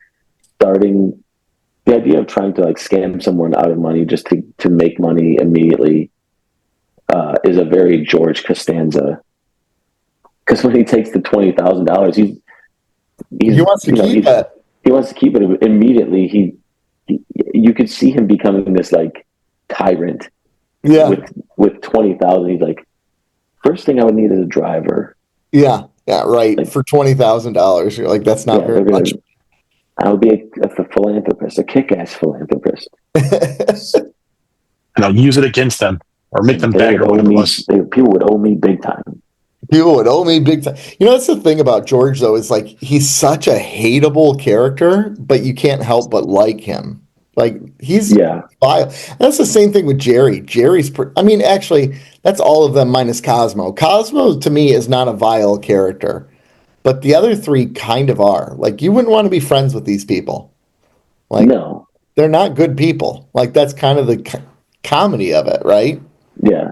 starting the idea of trying to like scam someone out of money just to make money immediately is a very George Costanza. Because when he takes the $20,000, he's He wants to keep it. he wants to keep it immediately. You could see him becoming this like tyrant Yeah, with 20,000. He's like, first thing I would need is a driver. yeah, yeah. Right. Like, For $20,000, you're like, that's not yeah, very much. I'll be a philanthropist, a kick-ass philanthropist. And I'll use it against them or make them beg or whatever it was. People would owe me big time. People would owe me big time. You know, that's the thing about George, though, is like he's such a hateable character, but you can't help but like him. Like he's Yeah. vile. That's the same thing with Jerry. I mean, actually, that's all of them minus Cosmo. Cosmo to me is not a vile character, but the other three kind of are. Like you wouldn't want to be friends with these people. Like No. they're not good people. Like that's kind of the comedy of it, right? Yeah.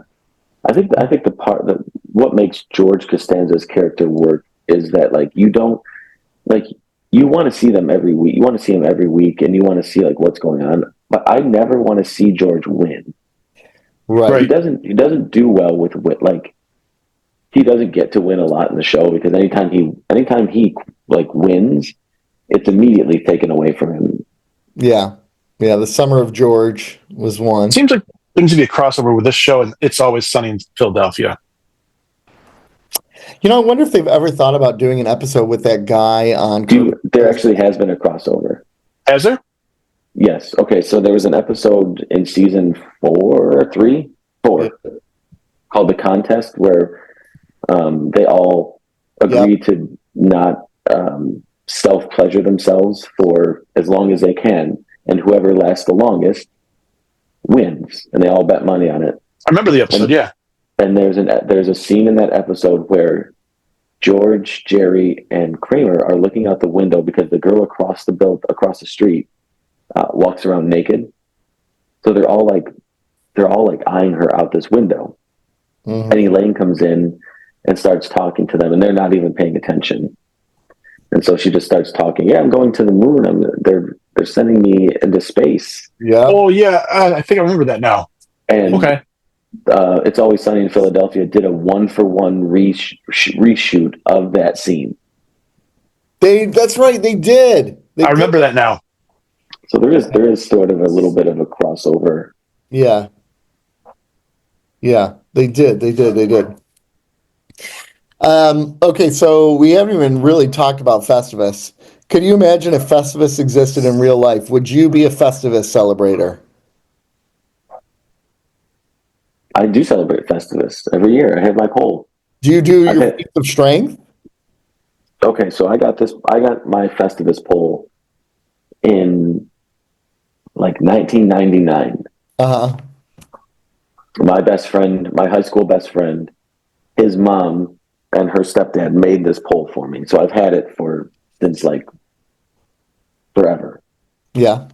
I think the part that what makes George Costanza's character work is that like you don't like you want to see them every week. You want to see him every week, and you want to see like what's going on. But I never want to see George win. He Right. Right. doesn't. He doesn't do well with like he doesn't get to win a lot in the show because anytime he like wins, it's immediately taken away from him. Yeah. Yeah. The Summer of George was one. Seems like there needs to be a crossover with this show and It's Always Sunny in Philadelphia. You know, I wonder if they've ever thought about doing an episode with that guy on There actually has been a crossover. Has there? Yes. Okay. So there was an episode in season Yeah. four, called The Contest, where they all Yep. agree to not self pleasure themselves for as long as they can, and whoever lasts the longest wins, and they all bet money on it. I remember the episode, And yeah. and there's a scene in that episode where George, Jerry, and Kramer are looking out the window because the girl across the street walks around naked. So they're all like eyeing her out this window. Mhm. And Elaine comes in and starts talking to them, and they're not even paying attention. And so she just starts talking. Yeah, I'm going to the moon. They're sending me into space. Yeah. Oh, yeah. I think I remember that now. And Okay. It's Always Sunny in Philadelphia did a 1-for-1 reshoot of that scene. That's right, they did. I remember that now. So there is sort of a little bit of a crossover. Yeah. Yeah, they did. They did. They did. Okay, so we haven't even really talked about Festivus. Could you imagine if Festivus existed in real life? Would you be a Festivus celebrator? I do celebrate Festivus every year. I have my poll. Do you do I've your had, feats of strength? okay, so I got this. I got my Festivus poll in like 1999. Uh-huh. My best friend, my high school best friend, his mom and her stepdad made this poll for me. So I've had it since like forever. Yeah.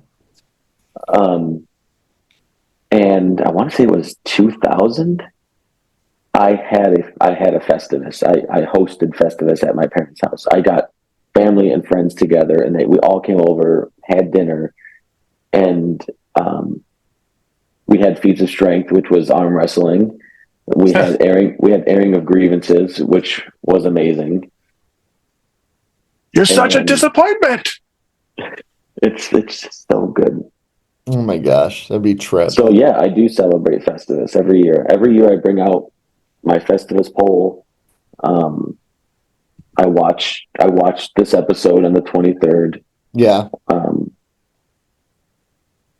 And I want to say it was 2000. I had a Festivus. I hosted Festivus at my parents' house. I got family and friends together, and we all came over, had dinner, and we had feats of strength, which was arm wrestling. We had airing of grievances, which was amazing. You're such a And disappointment. it's just so good. Oh my gosh, that'd be trip. So yeah, I do celebrate Festivus every year. Every year I bring out my Festivus poll. I watched this episode on the 23rd. Yeah.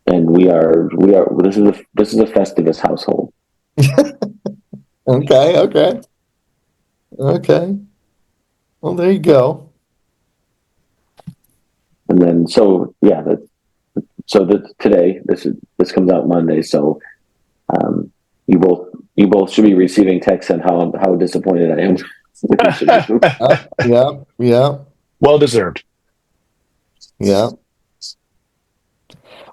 And this is a Festivus household. Okay, okay. Okay. Well, there you go. And then today this comes out Monday, so you both should be receiving texts on how disappointed I am with each of you. Yeah, yeah, Well deserved. yeah.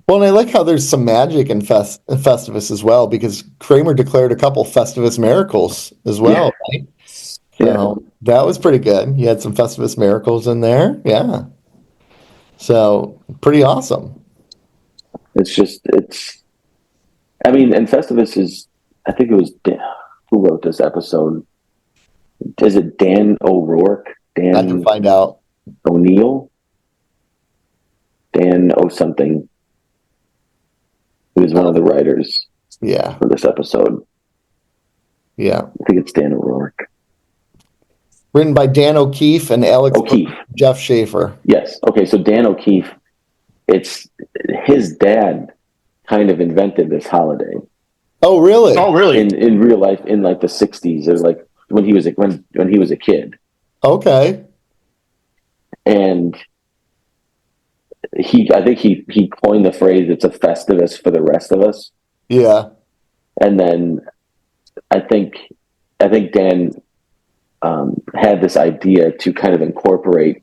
Well, and I like how there's some magic in Festivus as well, because Kramer declared a couple Festivus miracles as well, right? So that was pretty good. You had some Festivus miracles in there. Yeah. So pretty awesome. I mean, and Festivus is, I think it was who wrote this episode? Is it Dan O'Rourke? I can Dan find out. O'Neill? Dan O something. He was one of the writers Yeah. for this episode. Yeah. I think it's Dan O'Rourke. Written by Dan O'Keefe and Alex O'Keefe. Jeff Schaefer. Yes. Okay, so Dan O'Keefe, it's his dad kind of invented this holiday. Oh, really? Oh, really? In real life, in like the 60s, or like when he was a kid. Okay. And I think he coined the phrase, "It's a Festivus for the rest of us." Yeah. And then I think Dan had this idea to kind of incorporate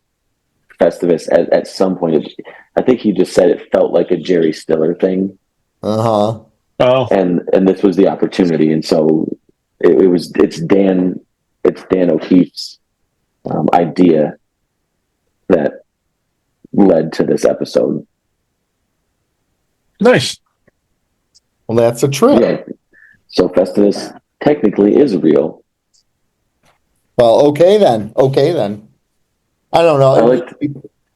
Festivus at some point. I think he just said it felt like a Jerry Stiller thing, Uh-huh. Oh, and this was the opportunity. And so it's Dan O'Keefe's idea that led to this episode. nice. Well, that's a trip. Yeah. So Festivus technically is real. Well, okay then. Okay then. I don't I know. like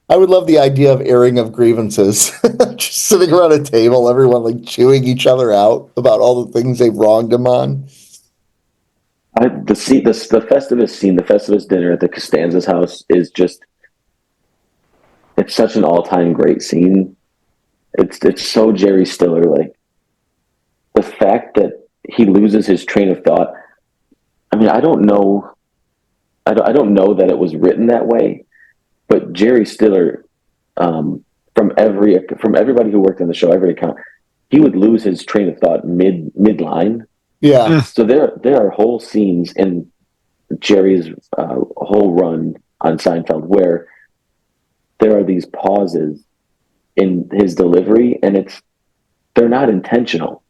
I would love the idea of airing of grievances. Just sitting around a table, everyone like chewing each other out about all the things they've wronged him on. the Festivus scene, the Festivus dinner at the Costanza's house is just, it's such an all-time great scene. It's so Jerry Stiller. Like the fact that he loses his train of thought. I mean, I don't know. I don't know that it was written that way, but Jerry Stiller, from everybody who worked on the show, every account, he would lose his train of thought mid line. Yeah. So there are whole scenes in Jerry's whole run on Seinfeld where there are these pauses in his delivery, and they're not intentional.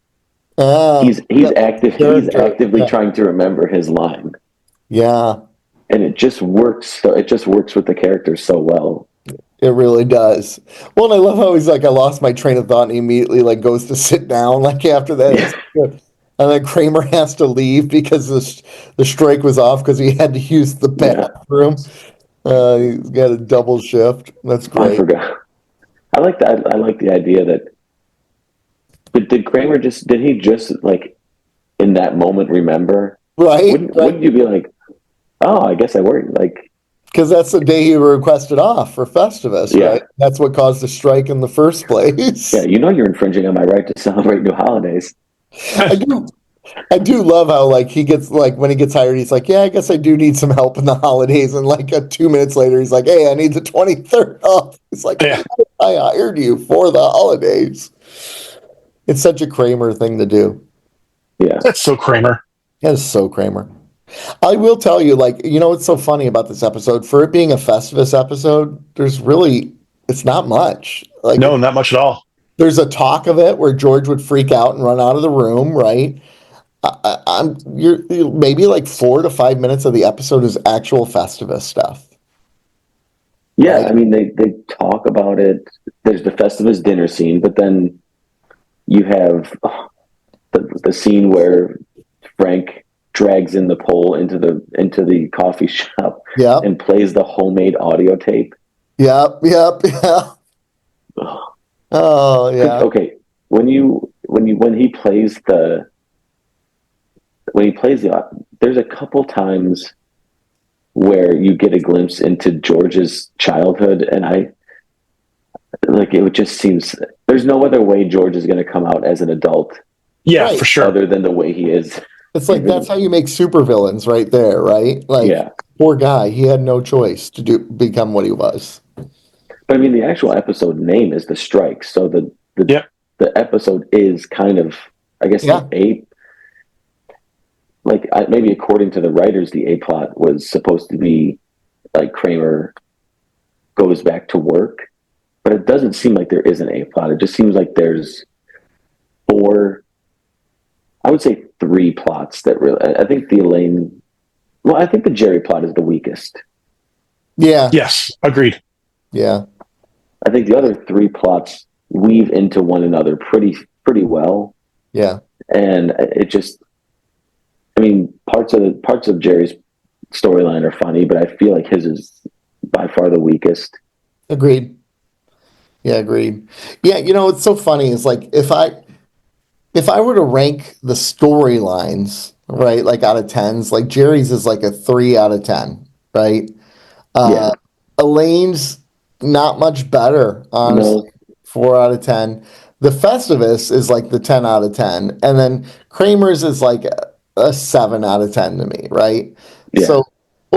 He's Yeah, he's character. actively Yeah. trying to remember his line, Yeah, and it just works. It just works with the characters so well. it really does. Well, and I love how he's like, I lost my train of thought, and he immediately like goes to sit down like after that. Yeah, It's good. And then Kramer has to leave because the strike was off because he had to use the yeah. bathroom. He's got a double shift. That's Oh, I great. forgot. I like that. I like the idea that. But did Kramer did he just like in that moment remember? Right? Wouldn't you be like, oh, I guess I worked. Like, Because that's the day he requested off for Festivus, yeah, right? That's what caused the strike in the first yeah. place. You know, you're infringing on my right to celebrate new holidays. I do I do love how like he gets like when he gets hired, he's like, yeah, I guess I do need some help in the holidays. And like 2 minutes later, he's like, hey, I need the 23rd off. It's like, Yeah, I hired you for the holidays. It's such a Kramer thing to do. Yeah, that's so Kramer. That is so Kramer. I will tell you, like, what's so funny about this episode? For it being a Festivus episode, it's not much. Like, No, not much at all. there's a talk of it where George would freak out and run out of the room, right? You're maybe like 4 to 5 minutes of the episode is actual Festivus stuff, yeah. right? I mean, they talk about it. There's the Festivus dinner scene, but then you have the scene where Frank drags in the pole into the coffee shop Yep, and plays the homemade audio tape. yep, yeah. Oh, yeah, Okay, when he plays there's a couple times where you get a glimpse into George's childhood, and I like it just seems there's no other way George is going to come out as an adult Yeah, right. for sure. other than the way he is. It's like that's how you make supervillains right there, right? Like, Yeah, poor guy, he had no choice to become what he was. but I mean the actual episode name is The Strike, so Yeah, the episode is kind of, I guess, Yeah, maybe according to the writers, the A plot was supposed to be like Kramer goes back to work, but it doesn't seem like there is an A plot. It just seems like there's four, I would say three plots that really, I think I think the Jerry plot is the weakest. yeah, yes, agreed. yeah, I think the other three plots weave into one another pretty well. yeah. And it just, I mean, parts of Jerry's storyline are funny, but I feel like his is by far the weakest. Agreed. Yeah, agreed. Yeah, what's so funny is like if I were to rank the storylines, right, like out of tens, like Jerry's is like a 3 out of 10, right? Yeah. Uh, Elaine's not much better, honestly. No. 4 out of 10. The Festivus is like the 10 out of 10, and then Kramer's is like a 7 out of 10 to me, right? Yeah. So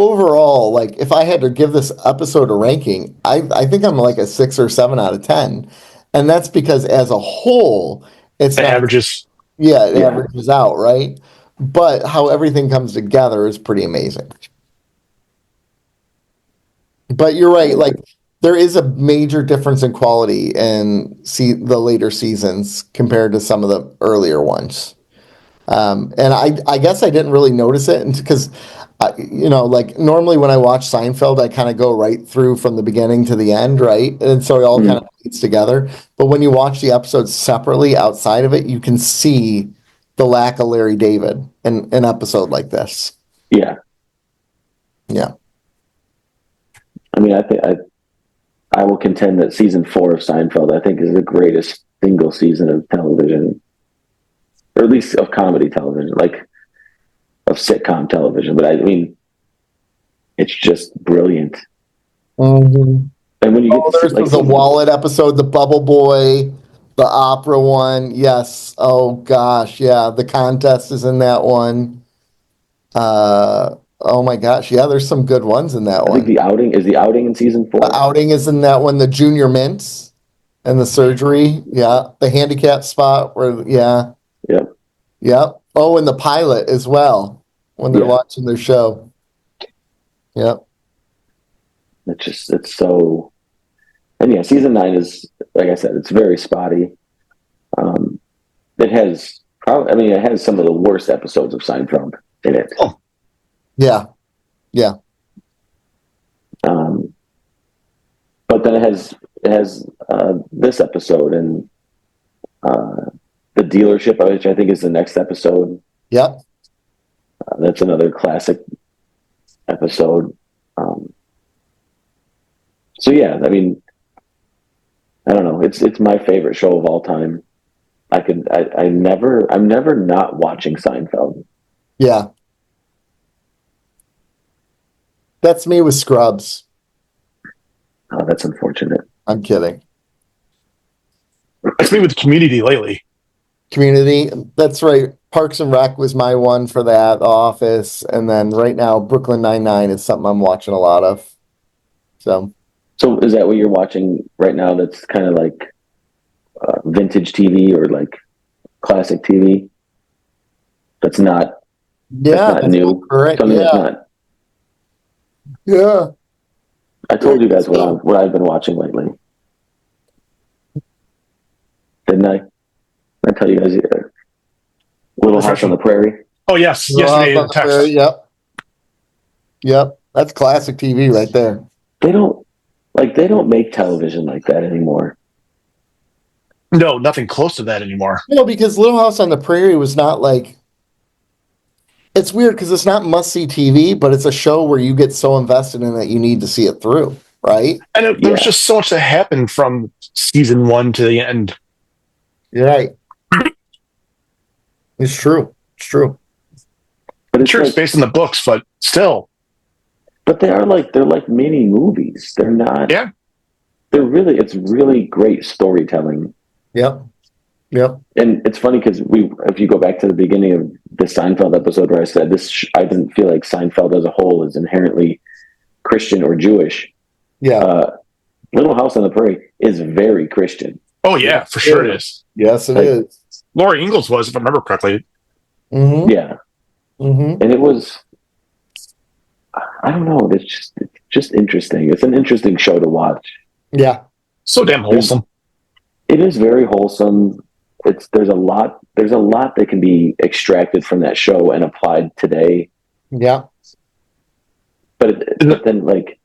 overall, like if I had to give this episode a ranking, I think I'm like a 6 or 7 out of 10. And that's because as a whole, it's The not, averages. yeah, it Yeah. averages out, right? But how everything comes together is pretty amazing. But you're I right, like agree. there is a major difference in quality in see the later seasons compared to some of the earlier ones. And I guess I didn't really notice it because, like normally when I watch Seinfeld, I kind of go right through from the beginning to the end, right? And so it all kind Mhm. of leads together. But when you watch the episodes separately outside of it, you can see the lack of Larry David in an episode like this. Yeah. Yeah. I mean, I will contend that season 4 of Seinfeld, I think, is the greatest single season of television, or at least of comedy television, like of sitcom television. But I mean, it's just brilliant. Mhm. And when you get Oh, to see, there's like, the wallet episode, the Bubble Boy, the opera one. Yes. Oh gosh, yeah. The contest is in that one. Oh my gosh, yeah. There's some good ones in that I think one. the outing in season The 4. outing is in that one. The junior mints and the surgery. Yeah. The handicap spot where. Yeah. Yep. Yep. Oh, and the pilot as well when they're Yeah. watching their show. Yep. It's so, and yeah, season 9 is, like I said, it's very spotty. Um, it has probably, I mean, it has some of the worst episodes of Seinfeld in it. Oh, Yeah. Yeah. Um, but then it has this episode and the dealership, which I think is the next episode. Yep. That's another classic episode. Um, so yeah, I mean, I don't know. It's my favorite show of all time. I'm never not watching Seinfeld. Yeah. That's me with Scrubs. Oh, that's unfortunate. I'm kidding. it's me with Community lately. Community. That's right. Parks and Rec was my one for that. The Office, and then right now Brooklyn Nine-Nine is something I'm watching a lot of. So So is that what you're watching right now? That's kind of like vintage TV or like classic TV. That's not that's yeah, not that's new. correct. Tell me that's Yeah, not. yeah. I Very told you good guys stuff. what I've been watching lately, didn't I? I tell you guys Little House Refresh on the me. Prairie. Oh, yes. Little House Yesterday in on the the Prairie. text. Yep, yep. That's classic TV right there. They don't they don't make television like that anymore. No, nothing close to that anymore. No, because Little House on the Prairie was not like. It's weird because it's not must see TV, but it's a show where you get so invested in it you need to see it through, right? And there was Yeah, just so much that happened from season 1 to the end. You're right. It's true. It's true. but it's Sure, it's like, based on the books, but still. but they're like mini movies. They're not. Yeah. They're really. It's really great storytelling. Yep. Yep. And it's funny because if you go back to the beginning of the Seinfeld episode where I said I didn't feel like Seinfeld as a whole is inherently Christian or Jewish. Yeah. Uh, Little House on the Prairie is very Christian. Oh, yeah, for sure it is. Yes, it Like, is. Laura Ingalls was, if I remember correctly. Mm-hmm. Yeah, Mm-hmm. and it was. I don't know. It's just interesting. It's an interesting show to watch. Yeah. So damn wholesome. It is very wholesome. There's a lot that can be extracted from that show and applied today. Yeah. But then like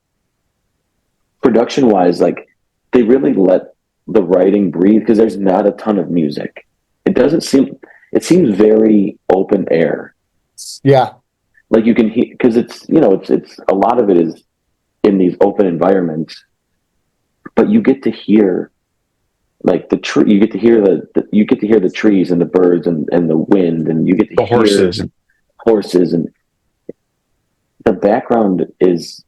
production wise, like they really let the writing breathe because there's not a ton of music. It seems very open air. Yeah. Like you can hear because it's a lot of it is in these open environments, but you get to hear like the tree. You get to hear you get to hear the trees and the birds and the wind, and you get to The hear horses. horses, and the background is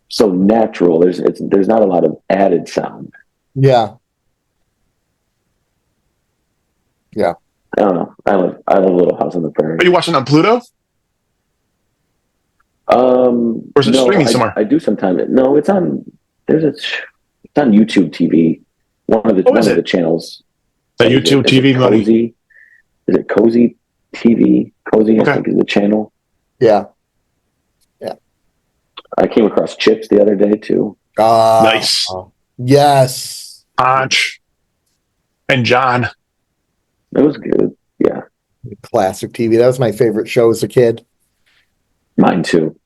so natural. There's not a lot of added sound. Yeah. Yeah. I don't know. I love Little House on the Prairie. Are you watching on Pluto? Or is it No, streaming somewhere? I do sometimes. No, it's on. It's on YouTube TV. Oh, is One of the it? channels. The What is it? YouTube Is it TV money. Cozy? Is it Cozy TV? Cozy, I Okay. think, is the channel. Yeah. I came across Chips the other day too. Nice. Yes. Anch and John. It was good. Yeah, Classic TV. That was my favorite show as a kid. mine too.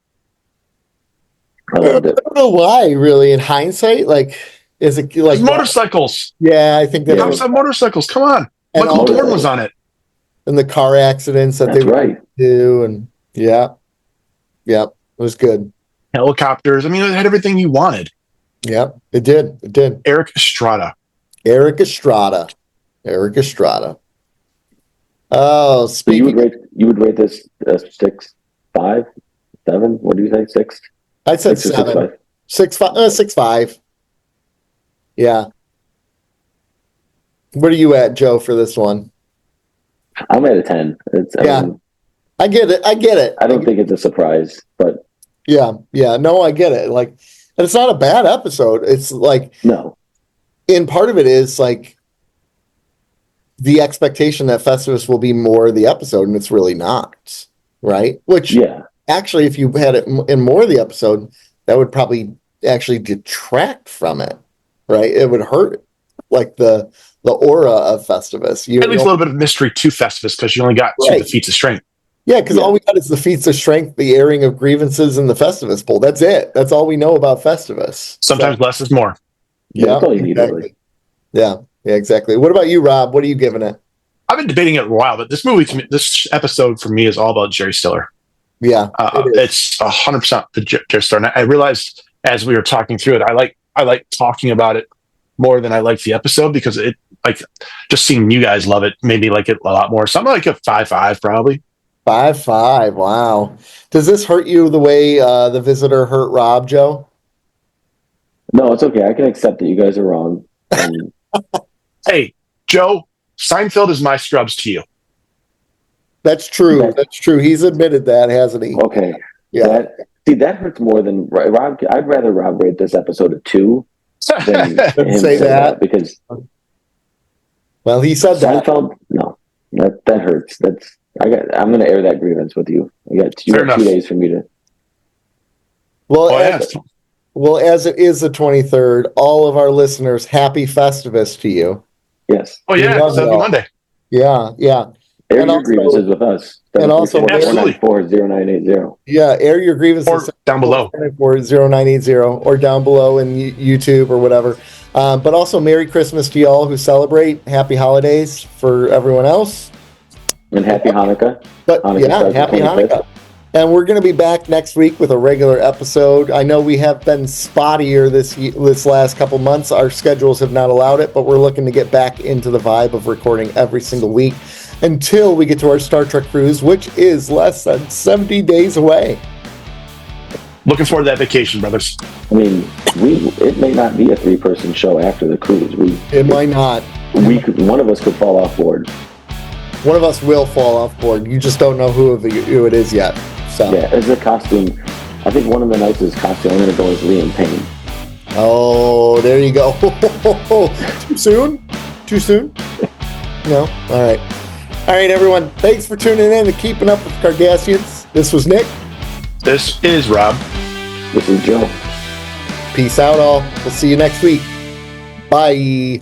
I I loved it. don't know why, really. In hindsight, like, is it like Motorcycles. Yeah, I think that's Yeah. Cops have motorcycles. Come on. And Michael all Dorn the- was on it. and the car accidents that That's they would right. do, and yeah, it was good. Helicopters. I mean, it had everything you wanted. Yeah, it did. Eric Estrada. Eric Estrada. Oh, So you speaking, would rate this 6, 5, 7? What do you say? 6? I said 6 or 7, 6, 5? 6.5. Yeah. Where are you at, Joe, for this one? I'm at a 10. I get it. I don't think it's a surprise, but Yeah. No, I get it. Like, and it's not a bad episode. It's like, no. and part of it is like the expectation that Festivus will be more of the episode, and it's really not, right? Which Yeah. actually, if you had it in more of the episode, that would probably actually detract from it, right? It would hurt like the aura of Festivus. At least a little bit of mystery to Festivus because you only got 2 Right. defeats of strength. Yeah, because all we got is the feats of strength, the airing of grievances, and the Festivus poll. That's it. That's all we know about Festivus. Sometimes less is more. Yeah, that's all you need, really. Yeah, exactly. What about you, Rob? What are you giving it? I've been debating it for a while, but this episode for me is all about Jerry Stiller. Yeah, It's 100% the Jerry Stiller. And I realized as we were talking through it, I like talking about it more than I like the episode because it like just seeing you guys love it made me like it a lot more. So I'm like a 5.5 probably. 5.5. Wow. Does this hurt you the way the Visitor hurt Rob, Joe? No, it's okay. I can accept that you guys are wrong. Hey, Joe, Seinfeld is my Scrubs to you. That's true. That's true. He's admitted that, hasn't he? Okay. Yeah. That hurts more than Rob. I'd rather Rob rate this episode a 2 than him say that. because Well, he said that. Seinfeld. No, that hurts. I'm going to air that grievance with you. You got 2 days for me to. Well, Oh, yeah. as it is the 23rd, all of our listeners, happy Festivus to you. Yes. Oh yeah, love that'll it be all. Monday. Yeah. Air And your also- grievances with us. and also- 494-0980. Yeah, air your grievances. Or down below. For 0980 or down below in YouTube or whatever. But also, Merry Christmas to y'all who celebrate. Happy holidays for everyone else. And happy Hanukkah. But Hanukkah yeah, starts happy the 25th. Hanukkah. And we're going to be back next week with a regular episode. I know we have been spottier this last couple months. Our schedules have not allowed it, but we're looking to get back into the vibe of recording every single week until we get to our Star Trek cruise, which is less than 70 days away. Looking forward to that vacation, brothers. I mean, it may not be a 3-person show after the cruise. It might not. One of us could fall off board. One of us will fall off board. You just don't know who it is yet. So. Yeah, as a costume, I think one of the nicest costume I'm going to go is Liam Payne. Oh, there you go. Too soon? Too soon? No? All right. All right, everyone. Thanks for tuning in and keeping up with Cardassians. This was Nick. This is Rob. This is Joe. Peace out, all. We'll see you next week. Bye.